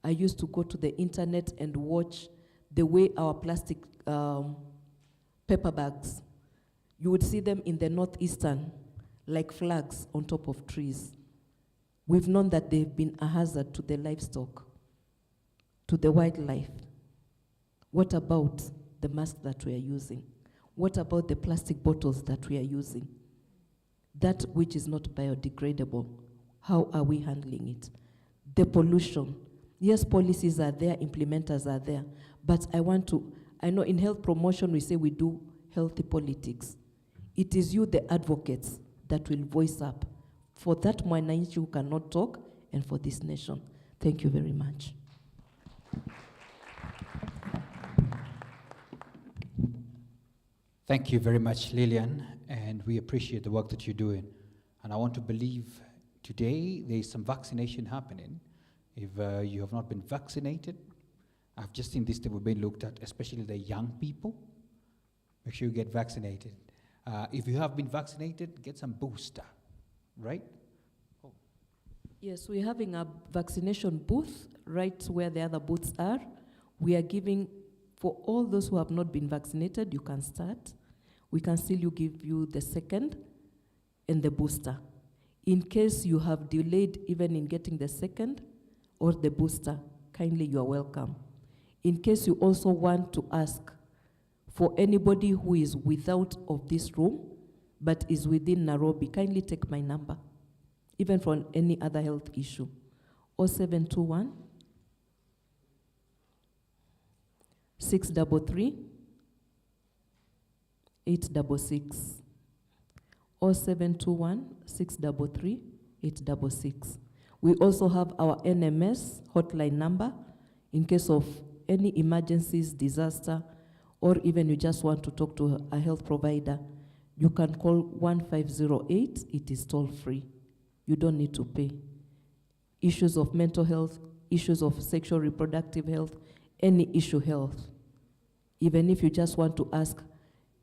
I used to go to the internet and watch the way our plastic paper bags, you would see them in the northeastern like flags on top of trees. We've known that they've been a hazard to the livestock, to the wildlife. What about the masks that we are using? What about the plastic bottles that we are using? That which is not biodegradable, how are we handling it? The pollution. Yes, policies are there, implementers are there, but I know in health promotion we say we do healthy politics. It is you, the advocates, that will voice up for that mwananchi who cannot talk and for this nation. Thank you very much. Thank you very much, Lillian, and we appreciate the work that you're doing. And I want to believe today there is some vaccination happening. If you have not been vaccinated, I've just seen this table being looked at, especially the young people. Make sure you get vaccinated. If you have been vaccinated, get some booster, right? Oh. Yes, we're having a vaccination booth right where the other booths are. We are giving, for all those who have not been vaccinated, you can start. We can still give you the second and the booster. In case you have delayed even in getting the second or the booster, kindly you are welcome. In case you also want to ask for anybody who is without of this room but is within Nairobi, kindly take my number, even for any other health issue. 0721 633 866. 0721 633 866. We also have our NMS hotline number in case of any emergencies, disaster, or even you just want to talk to a health provider. You can call 1508. It is toll free. You don't need to pay. Issues of mental health, issues of sexual reproductive health, any issue health. Even if you just want to ask,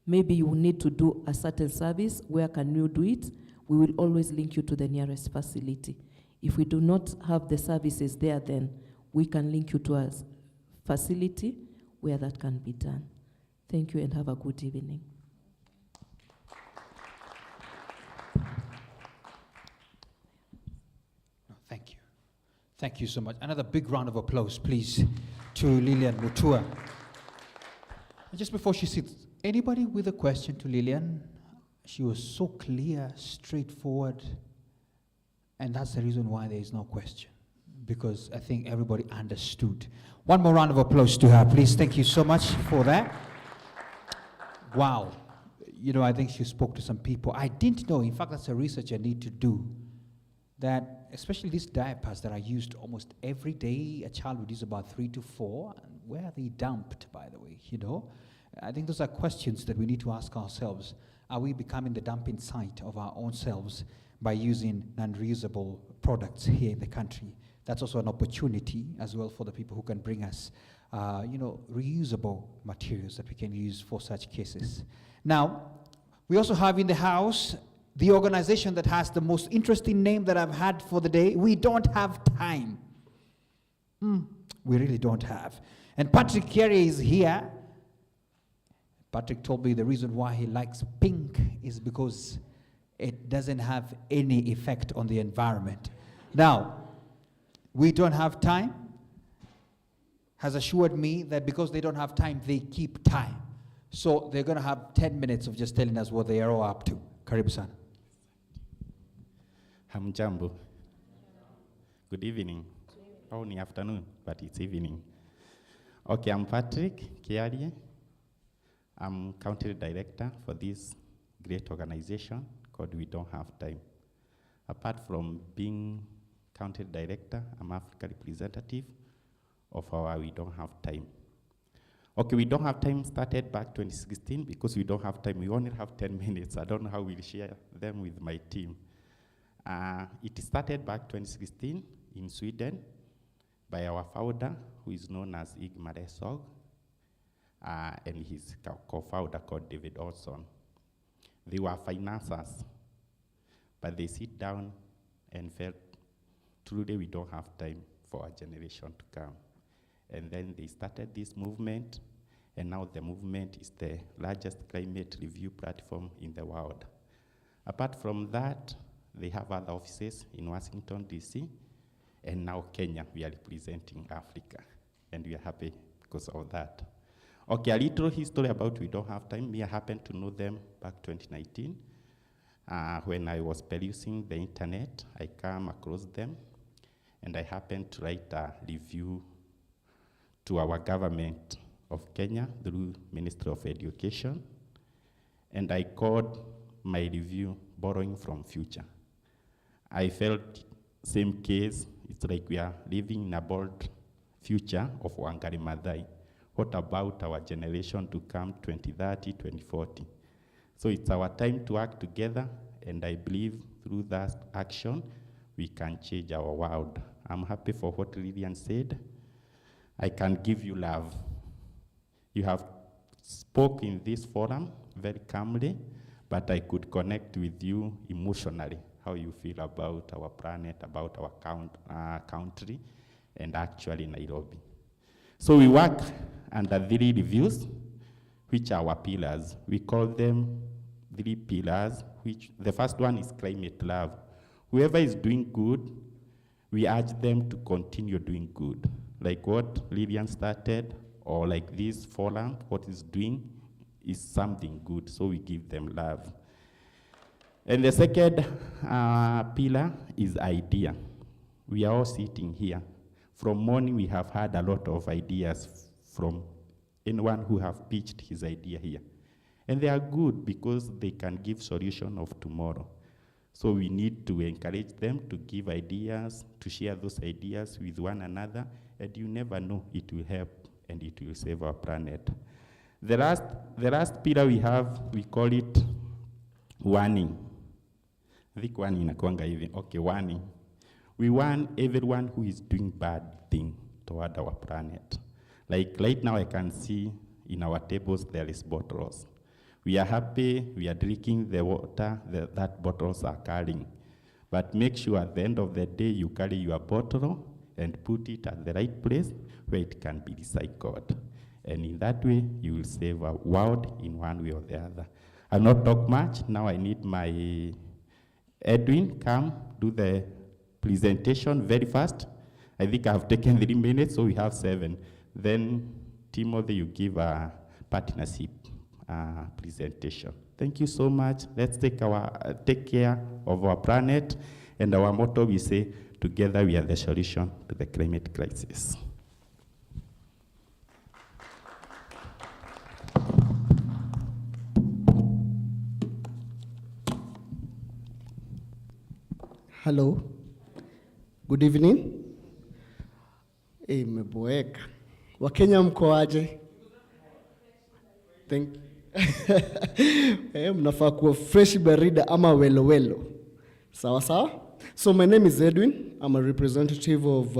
maybe you need to do a certain service, where can you do it? We will always link you to the nearest facility. If we do not have the services there, then we can link you to a facility where that can be done. Thank you and have a good evening. Thank you. Thank you so much. Another big round of applause, please, to Lilian Mutua. And just before she sits, anybody with a question to Lilian? She was so clear, straightforward, and that's the reason why there is no question, because I think everybody understood. One more round of applause to her, please. Thank you so much for that. Wow. You know, I think she spoke to some people. I didn't know, in fact, that's a research I need to do, that especially these diapers that are used almost every day, a child would use about 3 to 4. And where are they dumped, by the way, you know? I think those are questions that we need to ask ourselves. Are we becoming the dumping site of our own selves by using non-reusable products here in the country? That's also an opportunity as well for the people who can bring us, you know, reusable materials that we can use for such cases. Now, we also have in the house the organization that has the most interesting name that I've had for the day. We don't have time. We really don't have. And Patrick Carey is here. Patrick told me the reason why he likes pink is because it doesn't have any effect on the environment. Now, we don't have time has assured me that because they don't have time, they keep time. So they're going to have 10 minutes of just telling us what they are all up to. Karibu sana. Hamjambo. Good evening. Oh, ni afternoon, but it's evening. Okay, I'm Patrick Kiarie. I'm country director for this great organization called We Don't Have Time. Apart from being country director, I'm Africa representative of our We Don't Have Time. Okay, We Don't Have Time started back 2016 because we don't have time. We only have 10 minutes. I don't know how we'll share them with my team. It started back 2016 in Sweden by our founder, who is known as Igmar Esog, and his co-founder called David Olson. They were financiers, but they sit down and felt, truly we don't have time for our generation to come. And then they started this movement, and now the movement is the largest climate review platform in the world. Apart from that, they have other offices in Washington, D.C., and now Kenya, we are representing Africa, and we are happy because of that. Okay, a little history about We Don't Have Time. Me, I happened to know them back 2019. When I was perusing the internet, I came across them, and I happened to write a review to our government of Kenya through Ministry of Education, and I called my review Borrowing from Future. I felt same case, it's like we are living in a bold future of Wangari Maathai. What about our generation to come, 2030, 2040? So it's our time to act together, and I believe through that action, we can change our world. I'm happy for what Lilian said. I can give you love. You have spoke in this forum very calmly, but I could connect with you emotionally, how you feel about our planet, about our country, and actually Nairobi. So we work under 3 reviews, which are our pillars. We call them 3 pillars, which the first one is climate love. Whoever is doing good, we urge them to continue doing good. Like what Lilian started, or like this forum, what is doing is something good, so we give them love. And the second pillar is idea. We are all sitting here. From morning, we have had a lot of ideas from anyone who have pitched his idea here. And they are good because they can give solution of tomorrow. So we need to encourage them to give ideas, to share those ideas with one another, and you never know, it will help and it will save our planet. The last pillar we have, we call it warning. I think warning inakuanga hivi. Okay, warning. We warn everyone who is doing bad thing toward our planet. Like right now I can see in our tables there is bottles. We are happy, we are drinking the water that bottles are carrying. But make sure at the end of the day you carry your bottle and put it at the right place where it can be recycled. And in that way, you will save our world in one way or the other. I'll not talk much. Now I need my Edwin come do the presentation very fast. I think I've taken 3 minutes, so we have 7. Then, Timothy, you give a partnership presentation. Thank you so much. Let's take care of our planet, and our motto, we say, together we are the solution to the climate crisis. Hello, good evening. Mmeboeka. Wakenya mko aje? Thank mnafaa kuwa fresh barida ama welo welo. Sawa sawa? So my name is Edwin. I'm a representative of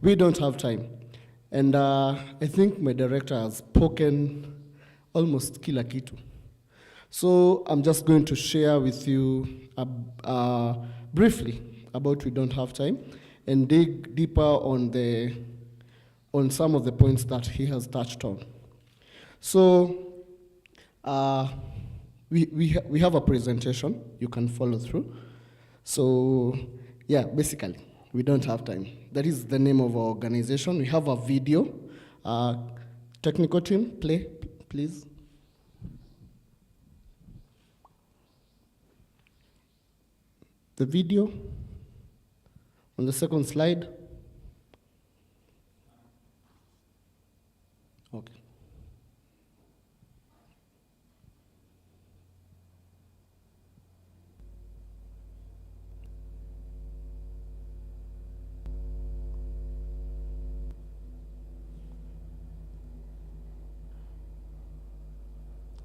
We Don't Have Time. And I think my director has spoken almost kila kitu. So I'm just going to share with you briefly about We Don't Have Time and dig deeper on some of the points that he has touched on. So we have a presentation you can follow through. So yeah, basically, We Don't Have Time. That is the name of our organization. We have a video. Technical team, play, please. The video on the second slide. Okay.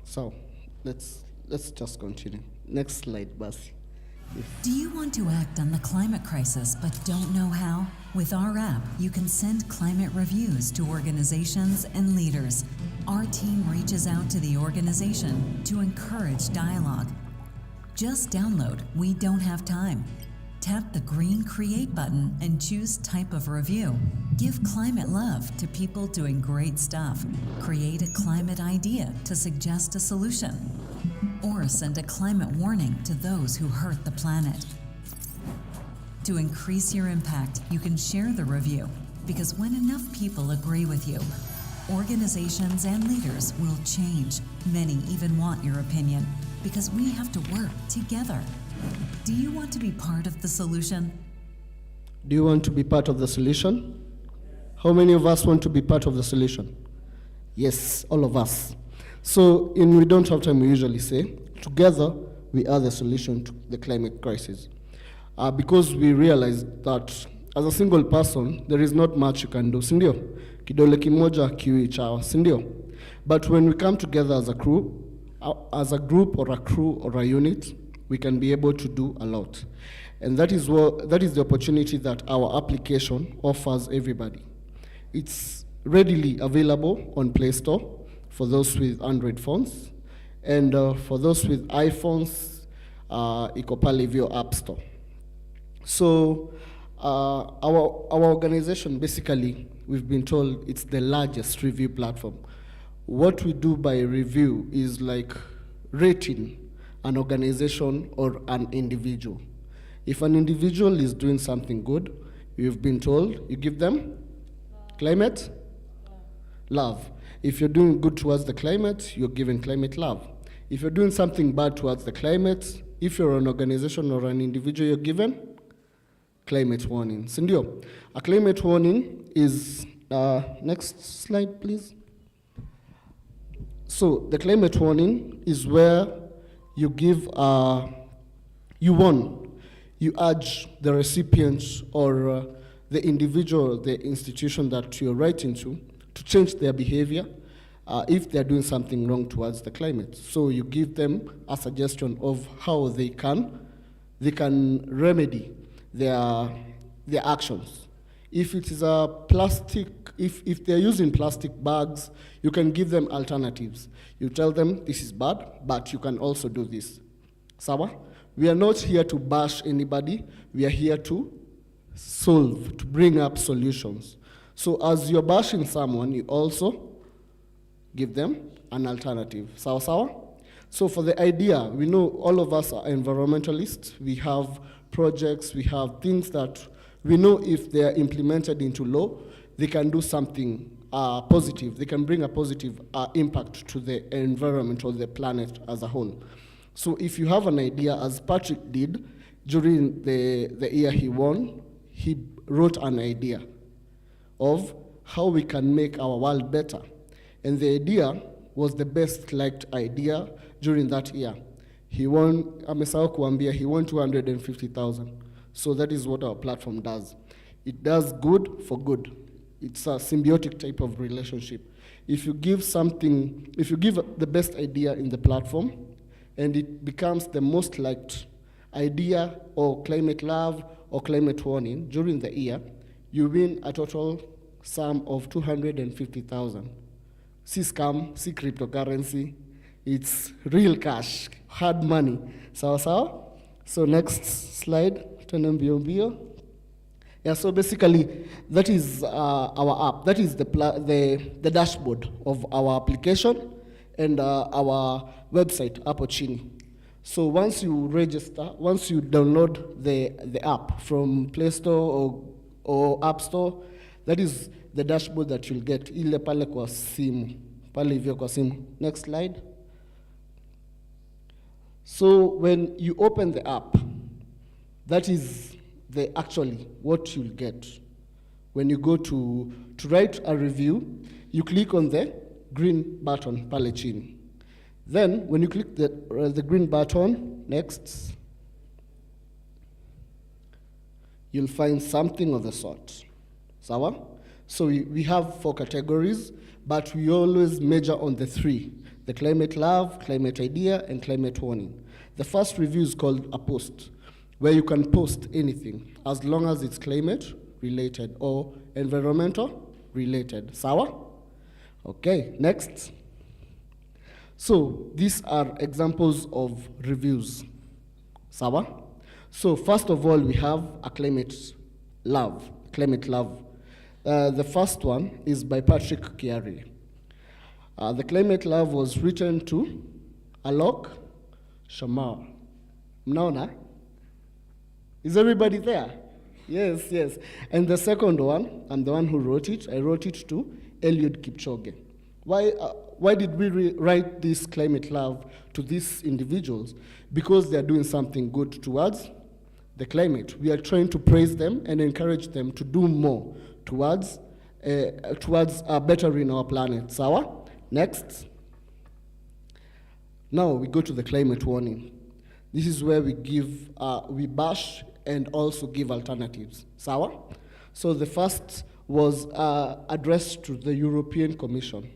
So let's just continue. Next slide, Basi. Do you want to act on the climate crisis but don't know how? With our app, you can send climate reviews to organizations and leaders. Our team reaches out to the organization to encourage dialogue. Just download We Don't Have Time. Tap the green Create button and choose type of review. Give climate love to people doing great stuff. Create a climate idea to suggest a solution. Or send a climate warning to those who hurt the planet. To increase your impact, you can share the review, because when enough people agree with you, organizations and leaders will change. Many even want your opinion, because we have to work together. Do you want to be part of the solution? Do you want to be part of the solution? How many of us want to be part of the solution? Yes, all of us. So in We Don't Have Time, we usually say, together we are the solution to the climate crisis. Because we realize that as a single person, there is not much you can do, sindio? Kidole kimoja kiwi chawa, sindio? But when we come together as a group or a crew or a unit, we can be able to do a lot. And that is the opportunity that our application offers everybody. It's readily available on Play Store for those with Android phones, and for those with iPhones, iko pale via App Store. So our organization, basically, we've been told it's the largest review platform. What we do by review is like rating an organization or an individual. If an individual is doing something good, you've been told, you give them climate love. If you're doing good towards the climate, you're giving climate love. If you're doing something bad towards the climate, if you're an organization or an individual, you're given climate warning. Sindio, a climate warning is, next slide, please. So the climate warning is where you give, you warn, you urge the recipients or the individual, the institution that you're writing to change their behavior if they're doing something wrong towards the climate. So you give them a suggestion of how they can remedy their actions. If it is a plastic, if they're using plastic bags, you can give them alternatives. You tell them this is bad, but you can also do this. Sawa? We are not here to bash anybody. We are here to solve, to bring up solutions. So as you're bashing someone, you also give them an alternative. Sawa sawa? So for the idea, we know all of us are environmentalists. We have projects, we have things that We know if they are implemented into law, they can do something positive. They can bring a positive impact to the environment or the planet as a whole. So if you have an idea, as Patrick did during the year he won, he wrote an idea of how we can make our world better. And the idea was the best liked idea during that year. He won, amesahau kuambia, he won 250,000. So that is what our platform does. It does good for good. It's a symbiotic type of relationship. If you give something, if you give the best idea in the platform, and it becomes the most liked idea or climate love or climate warning during the year, you win a total sum of 250,000. See scam, see cryptocurrency, it's real cash, hard money. Sawa sawa? So next slide, tena mbio mbio. Yeah, so basically that is our app. That is the dashboard of our application and our website, hapo chini. So once you register, once you download the app from Play Store or App Store, that is the dashboard that you'll get. Ile pale kwa simu. Pale hivyo kwa simu. Next slide. So when you open the app, that is actually what you'll get. When you go to write a review, you click on the green button pale chini. Then when you click the green button, next, you'll find something of the sort. Sawa? So we have 4 categories, but we always measure on the 3: the climate love, climate idea, and climate warning. The first review is called a post, where you can post anything as long as it's climate related or environmental related. Sawa? Okay, next. So these are examples of reviews. Sawa? So first of all, we have a climate love. The first one is by Patrick Kiari. The climate love was written to Alok Shamar. Mnaona? Is everybody there? Yes, yes. And the second one, I'm the one who wrote it. I wrote it to Eliud Kipchoge. Why did we write this climate love to these individuals? Because they are doing something good towards the climate. We are trying to praise them and encourage them to do more towards bettering our planet. Sawa? Next. Now we go to the climate warning. This is where we bash and also give alternatives. Sawa? So the first was addressed to the European Commission.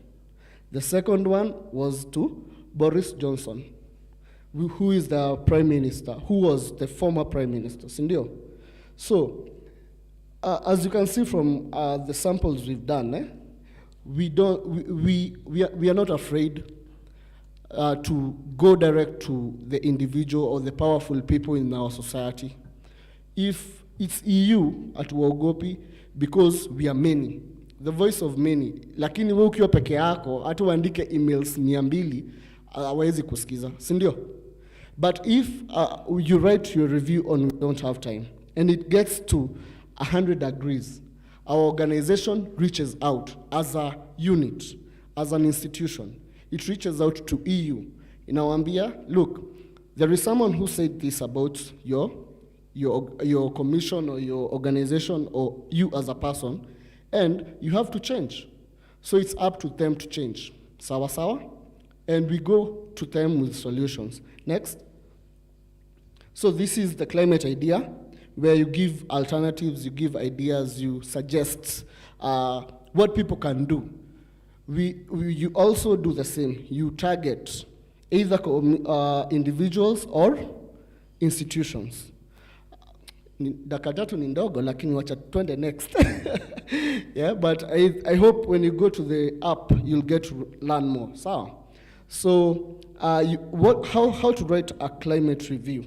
The second one was to Boris Johnson, who is the Prime Minister, who was the former Prime Minister, sindio? So, as you can see from the samples we've done, we are not afraid to go direct to the individual or the powerful people in our society. If it's EU, hatuogopi, because we are many. The voice of many. Lakini wewe ukiwa peke yako, hata uandike emails 200, hawezi kusikiza, si ndio? But if you write your review on We Don't Have Time, and it gets to 100 degrees, our organization reaches out as a unit, as an institution. It reaches out to EU. Inawaambia, look, there is someone who said this about your commission or your organization or you as a person, and you have to change. So it's up to them to change. Sawa sawa? And we go to them with solutions. Next. So this is the climate idea, where you give alternatives, you give ideas, you suggest what people can do. You also do the same. You target either individuals or institutions. Dakika tatu ni ndogo, lakini wacha twende next. Yeah, but I hope when you go to the app, you'll get to learn more. So how to write a climate review?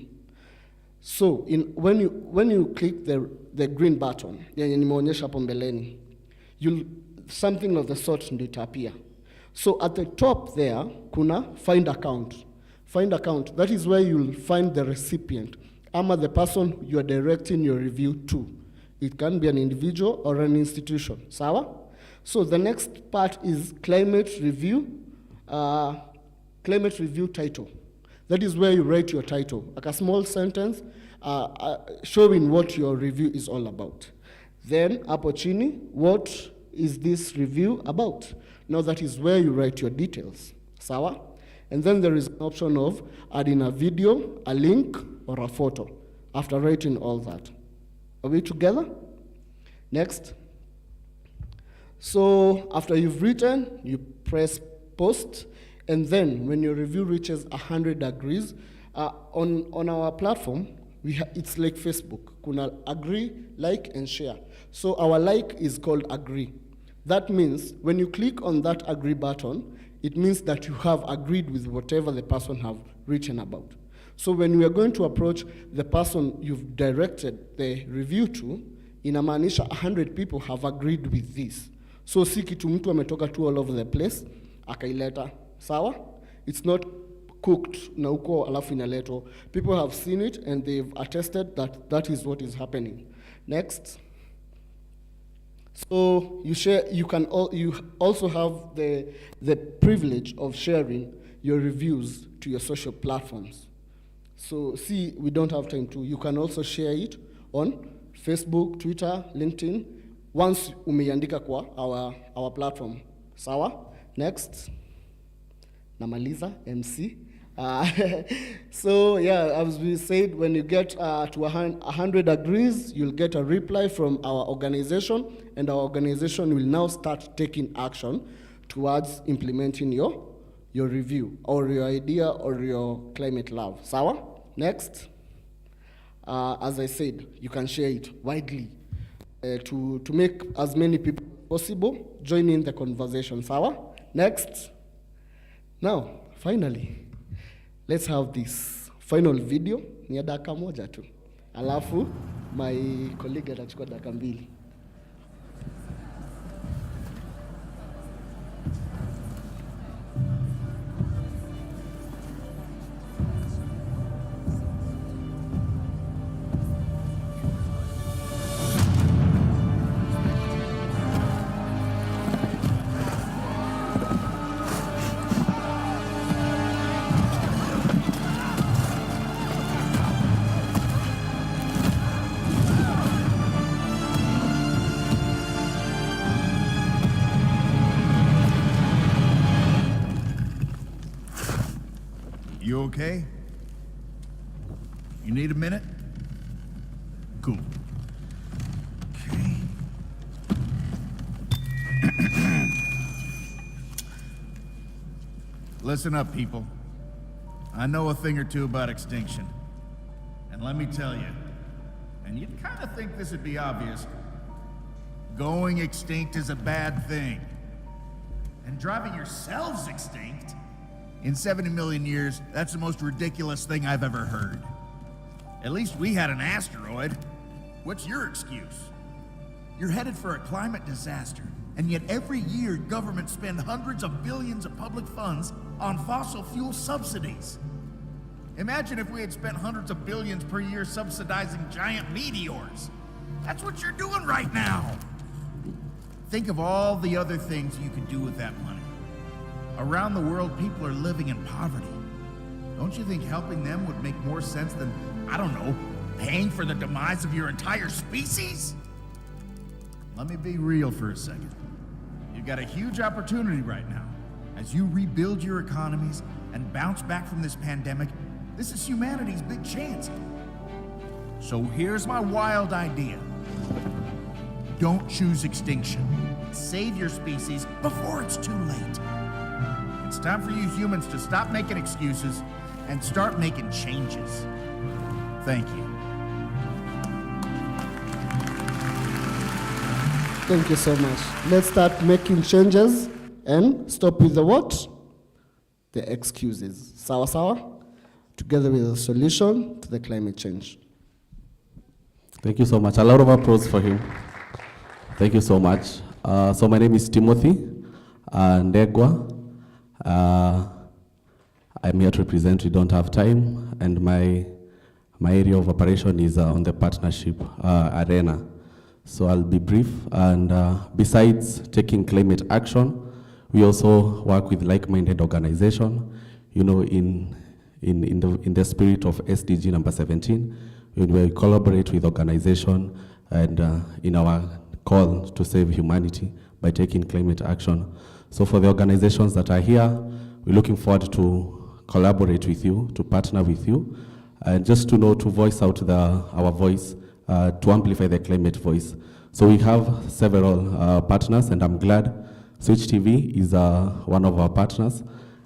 So when you click the green button, yenye nimeonyesha hapo mbeleni, something of the sort ndio itapia. So at the top there, kuna find account. Find account, that is where you'll find the recipient, ama the person you are directing your review to. It can be an individual or an institution. Sawa? So the next part is climate review title. That is where you write your title, like a small sentence showing what your review is all about. Then, hapo chini, what is this review about? Now that is where you write your details. Sawa? And then there is an option of adding a video, a link, or a photo after writing all that. Are we together? Next. So after you've written, you press post, and then when your review reaches 100 degrees, on our platform, it's like Facebook. Kuna agree, like, and share. So our like is called agree. That means when you click on that agree button, it means that you have agreed with whatever the person have written about. So when we are going to approach the person you've directed the review to, inamaanisha 100 people have agreed with this. So si kitu mtu ametoka tu all over the place, akaileta. Sawa? It's not cooked na uko alafu inaletwa. People have seen it and they've attested that that is what is happening. Next. So you also have the privilege of sharing your reviews to your social platforms. So see, we don't have time to. You can also share it on Facebook, Twitter, LinkedIn, once umeiandika kwa our platform. Sawa? Next. Namaliza, MC. So yeah, as we said, when you get to 100 degrees, you'll get a reply from our organization, and our organization will now start taking action towards implementing your review or your idea or your climate lab. Sawa? Next. As I said, you can share it widely to make as many people possible join in the conversation. Sawa? Next. Now, finally, let's have this final video. Ni ya dakika moja tu. Alafu, my colleague atachukua dakika mbili. You okay? You need a minute? Cool. Okay. Listen up, people. I know a thing or two about extinction. And let me tell you, and you'd kind of think this would be obvious, going extinct is a bad thing. And driving yourselves extinct? In 70 million years, that's the most ridiculous thing I've ever heard. At least we had an asteroid. What's your excuse? You're headed for a climate disaster, and yet every year governments spend hundreds of billions of public funds on fossil fuel subsidies. Imagine if we had spent hundreds of billions per year subsidizing giant meteors. That's what you're doing right now. Think of all the other things you could do with that money. Around the world, people are living in poverty. Don't you think helping them would make more sense than, I don't know, paying for the demise of your entire species? Let me be real for a second. You've got a huge opportunity right now. As you rebuild your economies and bounce back from this pandemic, this is humanity's big chance. So here's my wild idea. Don't choose extinction. Save your species before it's too late. It's time for you humans to stop making excuses and start making changes. Thank you. Thank you so much. Let's start making changes and stop with the what? The excuses. Sawa sawa? Together with a solution to the climate change. Thank you so much. A lot of applause for him. Thank you so much. So my name is Timothy Ndegwa. I'm here to represent We Don't Have Time, and my area of operation is on the partnership arena. So I'll be brief. And besides taking climate action, we also work with like-minded organizations, you know, in the spirit of SDG number 17, when we collaborate with organizations and in our call to save humanity by taking climate action. So for the organizations that are here, we're looking forward to collaborate with you, to partner with you, and just to know, to voice out our voice, to amplify the climate voice. So we have several partners, and I'm glad Switch TV is one of our partners,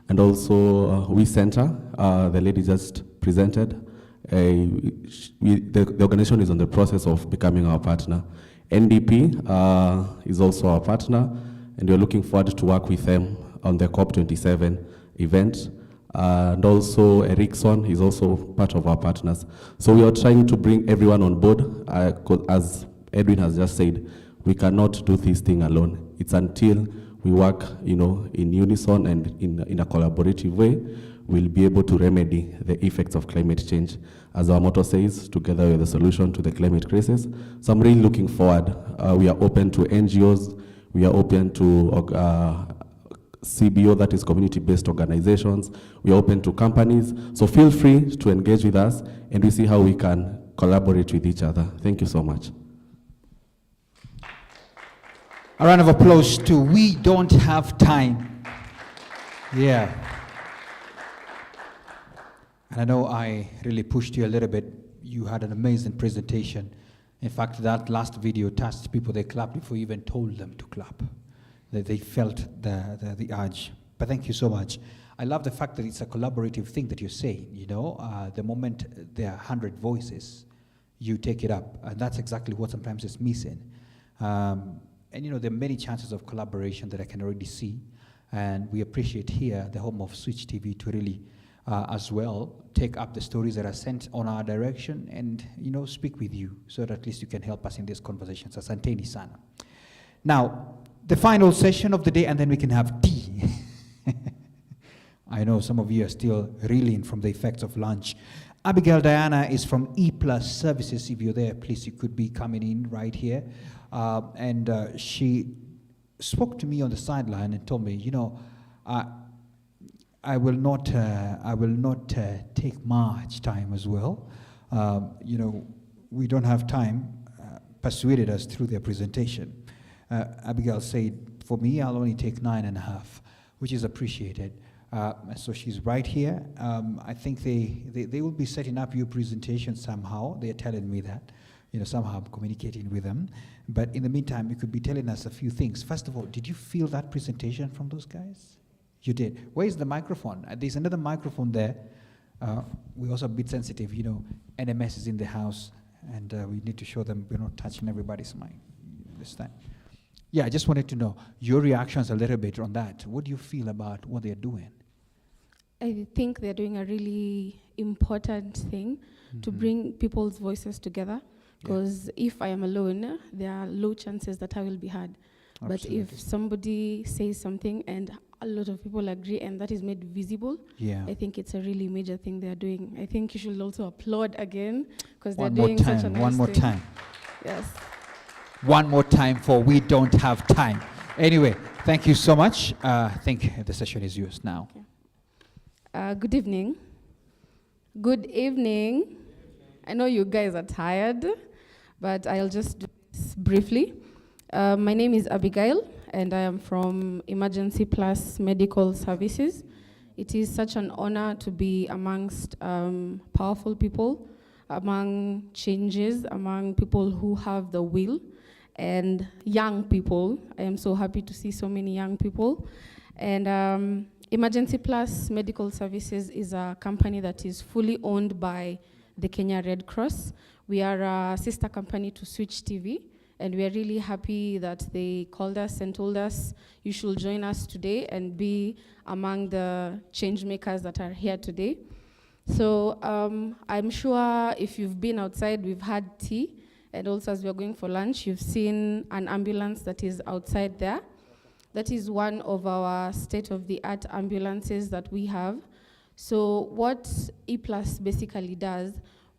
and also We Center, the lady just presented. The organization is on the process of becoming our partner. NDP is also our partner, and we're looking forward to work with them on the COP27 event. And also Ericsson is also part of our partners. So we are trying to bring everyone on board. As Edwin has just said, we cannot do this thing alone. It's until we work, you know, in unison and in a collaborative way, we'll be able to remedy the effects of climate change. As our motto says, together with the solution to the climate crisis. So I'm really looking forward. We are open to NGOs. We are open to CBO, that is community-based organizations. We are open to companies. So feel free to engage with us, and we see how we can collaborate with each other. Thank you so much. A round of applause to We Don't Have Time. Yeah. And I know I really pushed you a little bit. You had an amazing presentation. In fact, that last video touched people. They clapped before you even told them to clap. They felt the urge. But thank you so much. I love the fact that it's a collaborative thing that you're saying. You know, the moment there are 100 voices, you take it up. And that's exactly what sometimes is missing. And you know, there are many chances of collaboration that I can already see. And we appreciate here, the home of Switch TV, to really as well take up the stories that are sent on our direction and, you know, speak with you so that at least you can help us in these conversations. Asanteni sana. Now, the final session of the day, and then we can have tea. I know some of you are still reeling from the effects of lunch. Abigail Diana is from E+ Services. If you're there, please, you could be coming in right here. She spoke to me on the sideline and told me, you know, I will not take much time as well. You know, we don't have time. Persuaded us through their presentation. Abigail said, for me, I'll only take 9.5, which is appreciated. So she's right here. I think they will be setting up your presentation somehow. They're telling me that. You know, somehow I'm communicating with them. But in the meantime, you could be telling us a few things. First of all, did you feel that presentation from those guys? You did. Where is the microphone? There's another microphone there. We're also a bit sensitive, you know. NMS is in the house, and we need to show them we're not touching everybody's mic this time. Yeah, I just wanted to know your reactions a little bit on that. What do you feel about what they're doing? I think they're doing a really important thing to bring people's voices together. Because if I am alone, there are low chances that I will be heard. Absolutely. But if somebody says something and a lot of people agree and that is made visible, I think it's a really major thing they're doing. I think you should also applaud again because they're doing such a nice thing. One more time. Yes. One more time for We Don't Have Time. Anyway, thank you so much. I think the session is yours now. Okay. Good evening. Good evening. I know you guys are tired, but I'll just do this briefly. My name is Abigail, and I am from Emergency Plus Medical Services. It is such an honor to be amongst powerful people, among changes, among people who have the will, and young people. I am so happy to see so many young people. And Emergency Plus Medical Services is a company that is fully owned by the Kenya Red Cross. We are a sister company to Switch TV, and we are really happy that they called us and told us you should join us today and be among the change makers that are here today. So I'm sure if you've been outside, we've had tea, and also as we're going for lunch, you've seen an ambulance that is outside there. That is one of our state-of-the-art ambulances that we have. So what E+ basically does,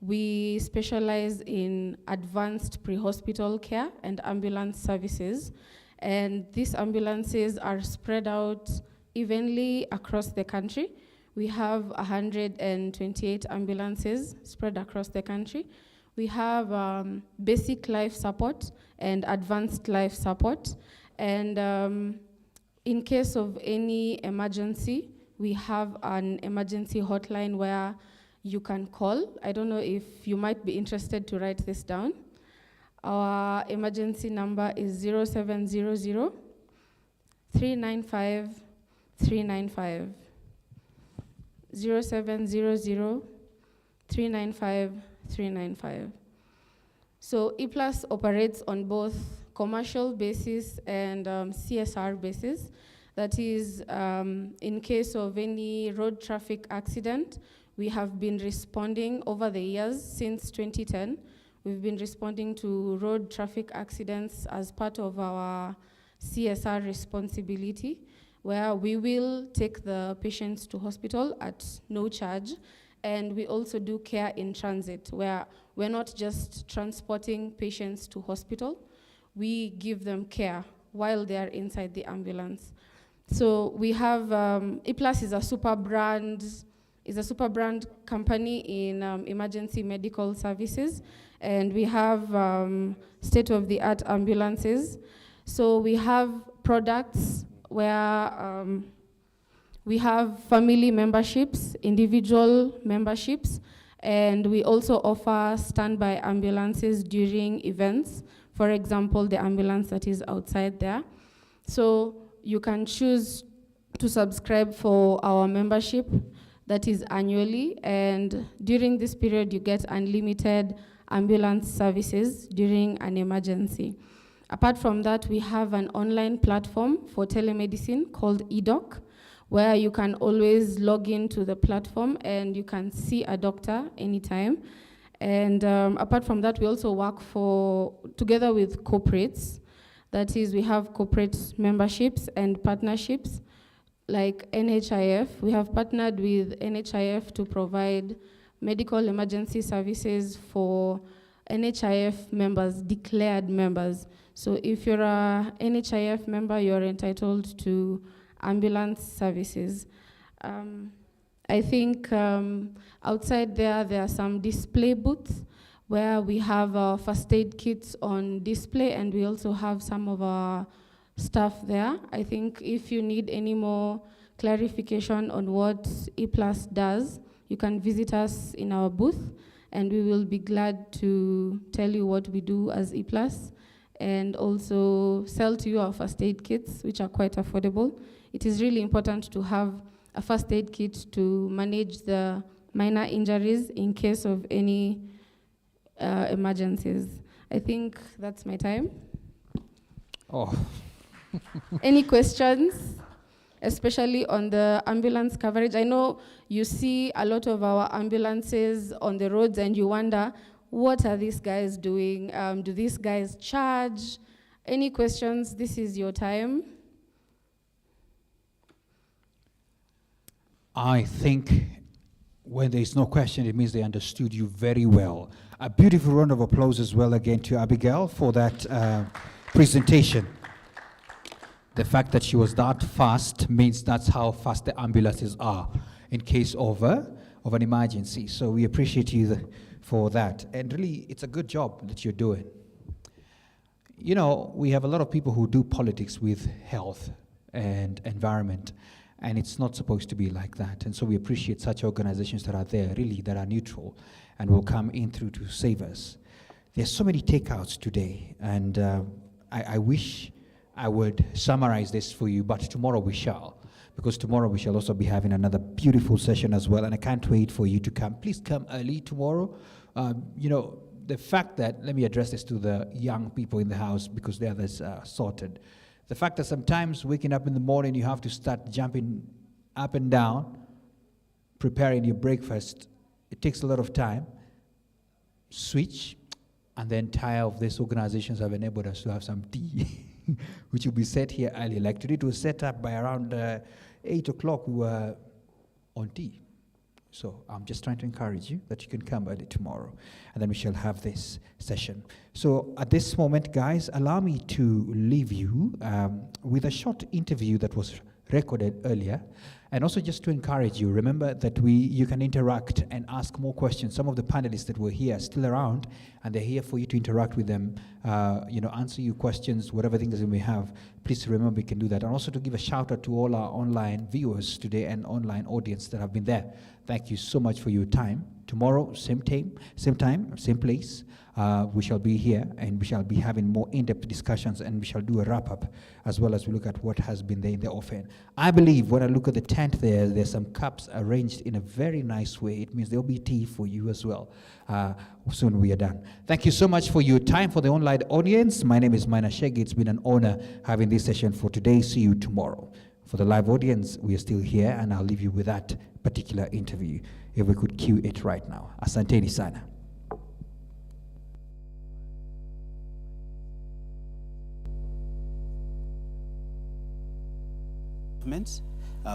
We specialize in advanced pre-hospital care and ambulance services. And these ambulances are spread out evenly across the country. We have 128 ambulances spread across the country. We have basic life support and advanced life support. And in case of any emergency, we have an emergency hotline where you can call. I don't know if you might be interested to write this down. Our emergency number is 0700 395 395. 0700 395 395. So E-Plus operates on both commercial basis and CSR basis. That is, in case of any road traffic accident, we have been responding over the years since 2010. We've been responding to road traffic accidents as part of our CSR responsibility, where we will take the patients to hospital at no charge. And we also do care in transit, where we're not just transporting patients to hospital, we give them care while they are inside the ambulance. So we have, E-Plus is a super brand company in emergency medical services, and we have state-of-the-art ambulances. So we have products where we have family memberships, individual memberships, and we also offer standby ambulances during events. For example, the ambulance that is outside there. So you can choose to subscribe for our membership that is annually, and during this period you get unlimited ambulance services during an emergency. Apart from that, we have an online platform for telemedicine called eDoc, where you can always log into the platform and you can see a doctor anytime. And apart from that, we also work together with corporates. That is, we have corporate memberships and partnerships like NHIF. We have partnered with NHIF to provide medical emergency services for NHIF members, declared members. So if you're a NHIF member, you're entitled to ambulance services. I think outside there are some display booths where we have our first aid kits on display, and we also have some of our stuff there. I think if you need any more clarification on what E-Plus does, you can visit us in our booth, and we will be glad to tell you what we do as E-Plus, and also sell to you our first aid kits, which are quite affordable. It is really important to have a first aid kit to manage the minor injuries in case of any emergencies. I think that's my time. Oh. Any questions, especially on the ambulance coverage? I know you see a lot of our ambulances on the roads and you wonder, what are these guys doing? Do these guys charge? Any questions? This is your time. I think when there is no question, it means they understood you very well. A beautiful round of applause as well again to Abigail for that presentation. The fact that she was that fast means that's how fast the ambulances are in case of an emergency. So we appreciate you for that. And really, it's a good job that you're doing. You know, we have a lot of people who do politics with health and environment, and it's not supposed to be like that. And so we appreciate such organizations that are there, really, that are neutral and will come in through to save us. There's so many takeouts today, and I wish I would summarize this for you, but tomorrow we shall, because tomorrow we shall also be having another beautiful session as well, and I can't wait for you to come. Please come early tomorrow. You know, the fact that, let me address this to the young people in the house, because they are this sorted. The fact that sometimes waking up in the morning, you have to start jumping up and down, preparing your breakfast, it takes a lot of time. Switch, and then tired of these organizations have enabled us to have some tea, which will be set here early. Like today, it was set up by around 8 o'clock, we were on tea. So I'm just trying to encourage you that you can come early tomorrow, and then we shall have this session. So at this moment, guys, allow me to leave you with a short interview that was recorded earlier. And also just to encourage you, remember that you can interact and ask more questions. Some of the panelists that were here are still around, and they're here for you to interact with them, answer your questions, whatever things you may have. Please remember you can do that. And also to give a shout out to all our online viewers today and online audience that have been there. Thank you so much for your time. Tomorrow, same time, same place. We shall be here, and we shall be having more in-depth discussions, and we shall do a wrap-up as well as we look at what has been there in the offering. I believe when I look at the tent there's some cups arranged in a very nice way. It means there'll be tea for you as well. Soon we are done. Thank you so much for your time. For the online audience, my name is Maina Shege. It's been an honor having this session for today. See you tomorrow. For the live audience, we are still here, and I'll leave you with that particular interview. If we could cue it right now. Asanteni sana.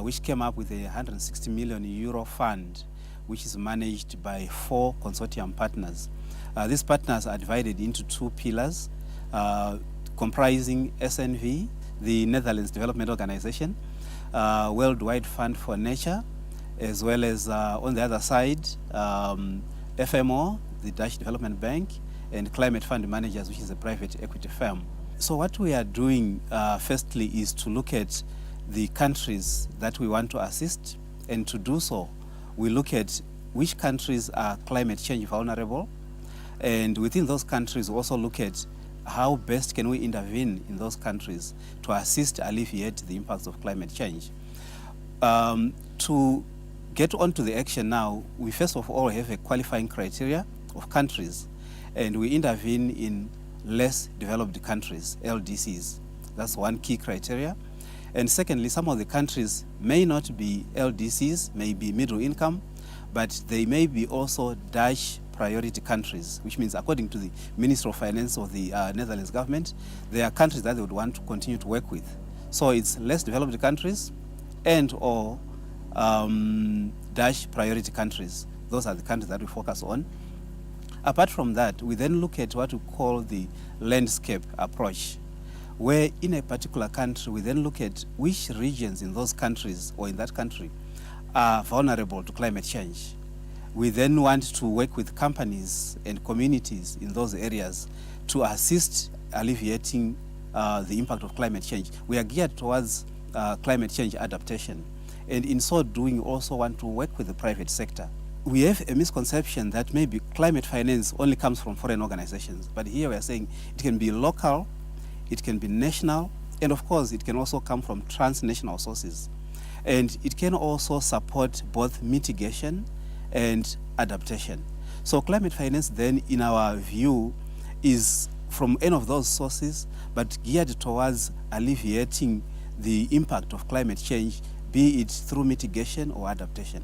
Which came up with a 160 million euro fund, which is managed by 4 consortium partners. These partners are divided into 2 pillars, comprising SNV, the Netherlands Development Organization, Worldwide Fund for Nature, as well as on the other side, FMO, the Dutch Development Bank, and Climate Fund Managers, which is a private equity firm. So what we are doing, firstly, is to look at the countries that we want to assist, and to do so, we look at which countries are climate change vulnerable, and within those countries, we also look at how best can we intervene in those countries to assist alleviate the impacts of climate change. To get on to the action now, we first of all have a qualifying criteria of countries, and we intervene in less developed countries, LDCs. That's one key criteria. And secondly, some of the countries may not be LDCs, may be middle income, but they may be also Dutch priority countries, which means according to the Minister of Finance of the Netherlands government, they are countries that they would want to continue to work with. So it's less developed countries and or Dutch priority countries. Those are the countries that we focus on. Apart from that, we then look at what we call the landscape approach, where in a particular country, we then look at which regions in those countries or in that country are vulnerable to climate change. We then want to work with companies and communities in those areas to assist alleviating the impact of climate change. We are geared towards climate change adaptation, and in so doing, also want to work with the private sector. We have a misconception that maybe climate finance only comes from foreign organizations, but here we are saying it can be local, it can be national, and of course it can also come from transnational sources. And it can also support both mitigation and adaptation. So climate finance then, in our view, is from any of those sources, but geared towards alleviating the impact of climate change, be it through mitigation or adaptation.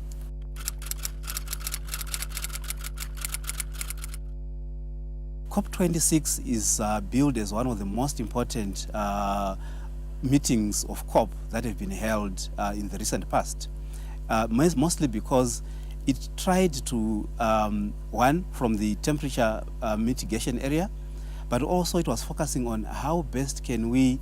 COP26 is billed as one of the most important meetings of COP that have been held in the recent past, mostly because it tried to, one, from the temperature mitigation area, but also it was focusing on how best can we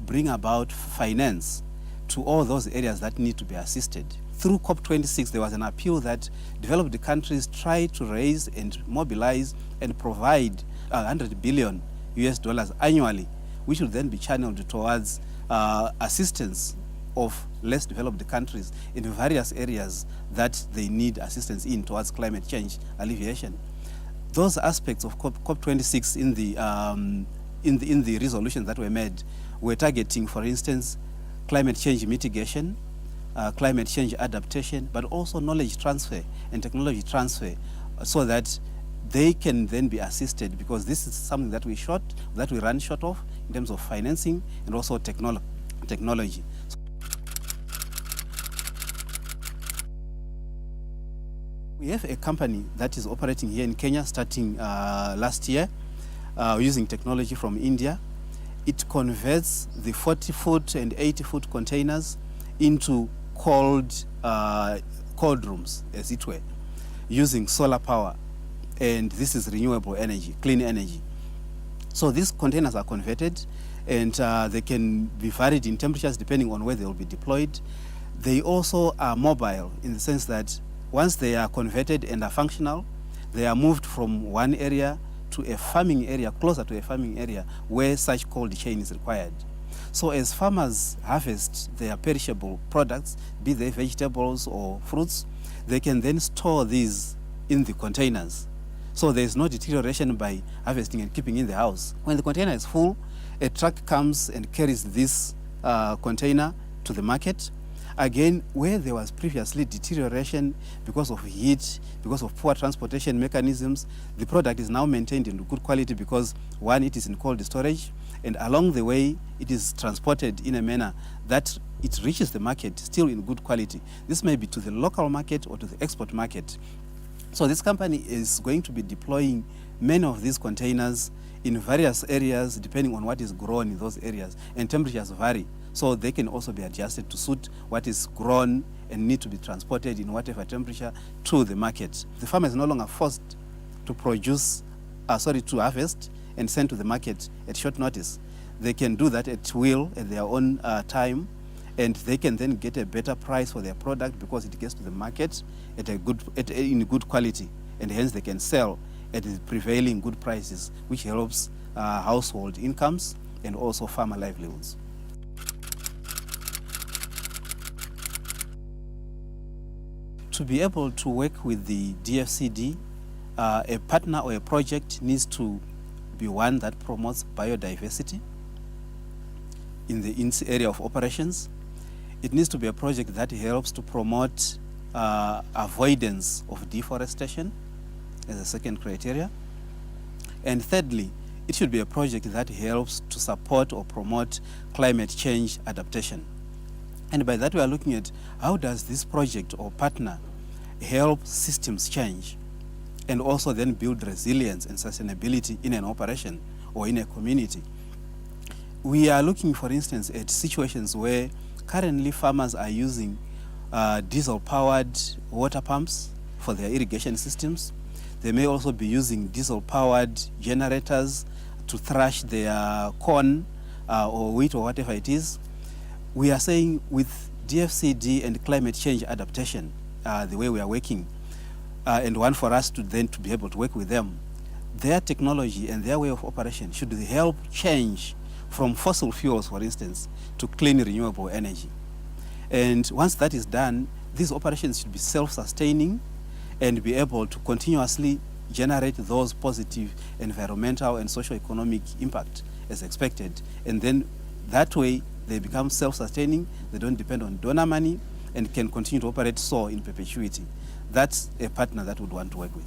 bring about finance to all those areas that need to be assisted. Through COP26, there was an appeal that developed countries try to raise and mobilize and provide $100 billion annually, which will then be channeled towards assistance of less developed countries in various areas that they need assistance in towards climate change alleviation. Those aspects of COP26 in the resolutions that were made were targeting, for instance, climate change mitigation, climate change adaptation, but also knowledge transfer and technology transfer, so that they can then be assisted, because this is something that we run short of in terms of financing and also technology. We have a company that is operating here in Kenya starting last year using technology from India. It converts the 40-foot and 80-foot containers into cold cold rooms, as it were, using solar power, and this is renewable energy, clean energy. So these containers are converted, and they can be varied in temperatures depending on where they will be deployed. They also are mobile in the sense that once they are converted and are functional, they are moved from one area to a farming area, closer to a farming area where such cold chain is required. So as farmers harvest their perishable products, be they vegetables or fruits, they can then store these in the containers. So there is no deterioration by harvesting and keeping in the house. When the container is full, a truck comes and carries this container to the market. Again, where there was previously deterioration because of heat, because of poor transportation mechanisms, the product is now maintained in good quality because, one, it is in cold storage, and along the way, it is transported in a manner that it reaches the market still in good quality. This may be to the local market or to the export market. So this company is going to be deploying many of these containers in various areas depending on what is grown in those areas, and temperatures vary. So they can also be adjusted to suit what is grown and need to be transported in whatever temperature to the market. The farmer is no longer forced to to harvest and send to the market at short notice. They can do that at will, at their own time, and they can then get a better price for their product because it gets to the market at in good quality, and hence they can sell at the prevailing good prices, which helps household incomes and also farmer livelihoods. To be able to work with the DFCD, a partner or a project needs to be one that promotes biodiversity in the area of operations. It needs to be a project that helps to promote avoidance of deforestation as a second criteria. And thirdly, it should be a project that helps to support or promote climate change adaptation. And by that we are looking at how does this project or partner help systems change and also then build resilience and sustainability in an operation or in a community. We are looking, for instance, at situations where currently farmers are using diesel-powered water pumps for their irrigation systems. They may also be using diesel-powered generators to thrash their corn or wheat or whatever it is. We are saying with DFCD and climate change adaptation, the way we are working, and one for us to then to be able to work with them, their technology and their way of operation should help change from fossil fuels, for instance, to clean renewable energy. And once that is done, these operations should be self-sustaining and be able to continuously generate those positive environmental and socio-economic impact as expected. And then that way they become self-sustaining, they don't depend on donor money, and can continue to operate so in perpetuity. That's a partner that would want to work with.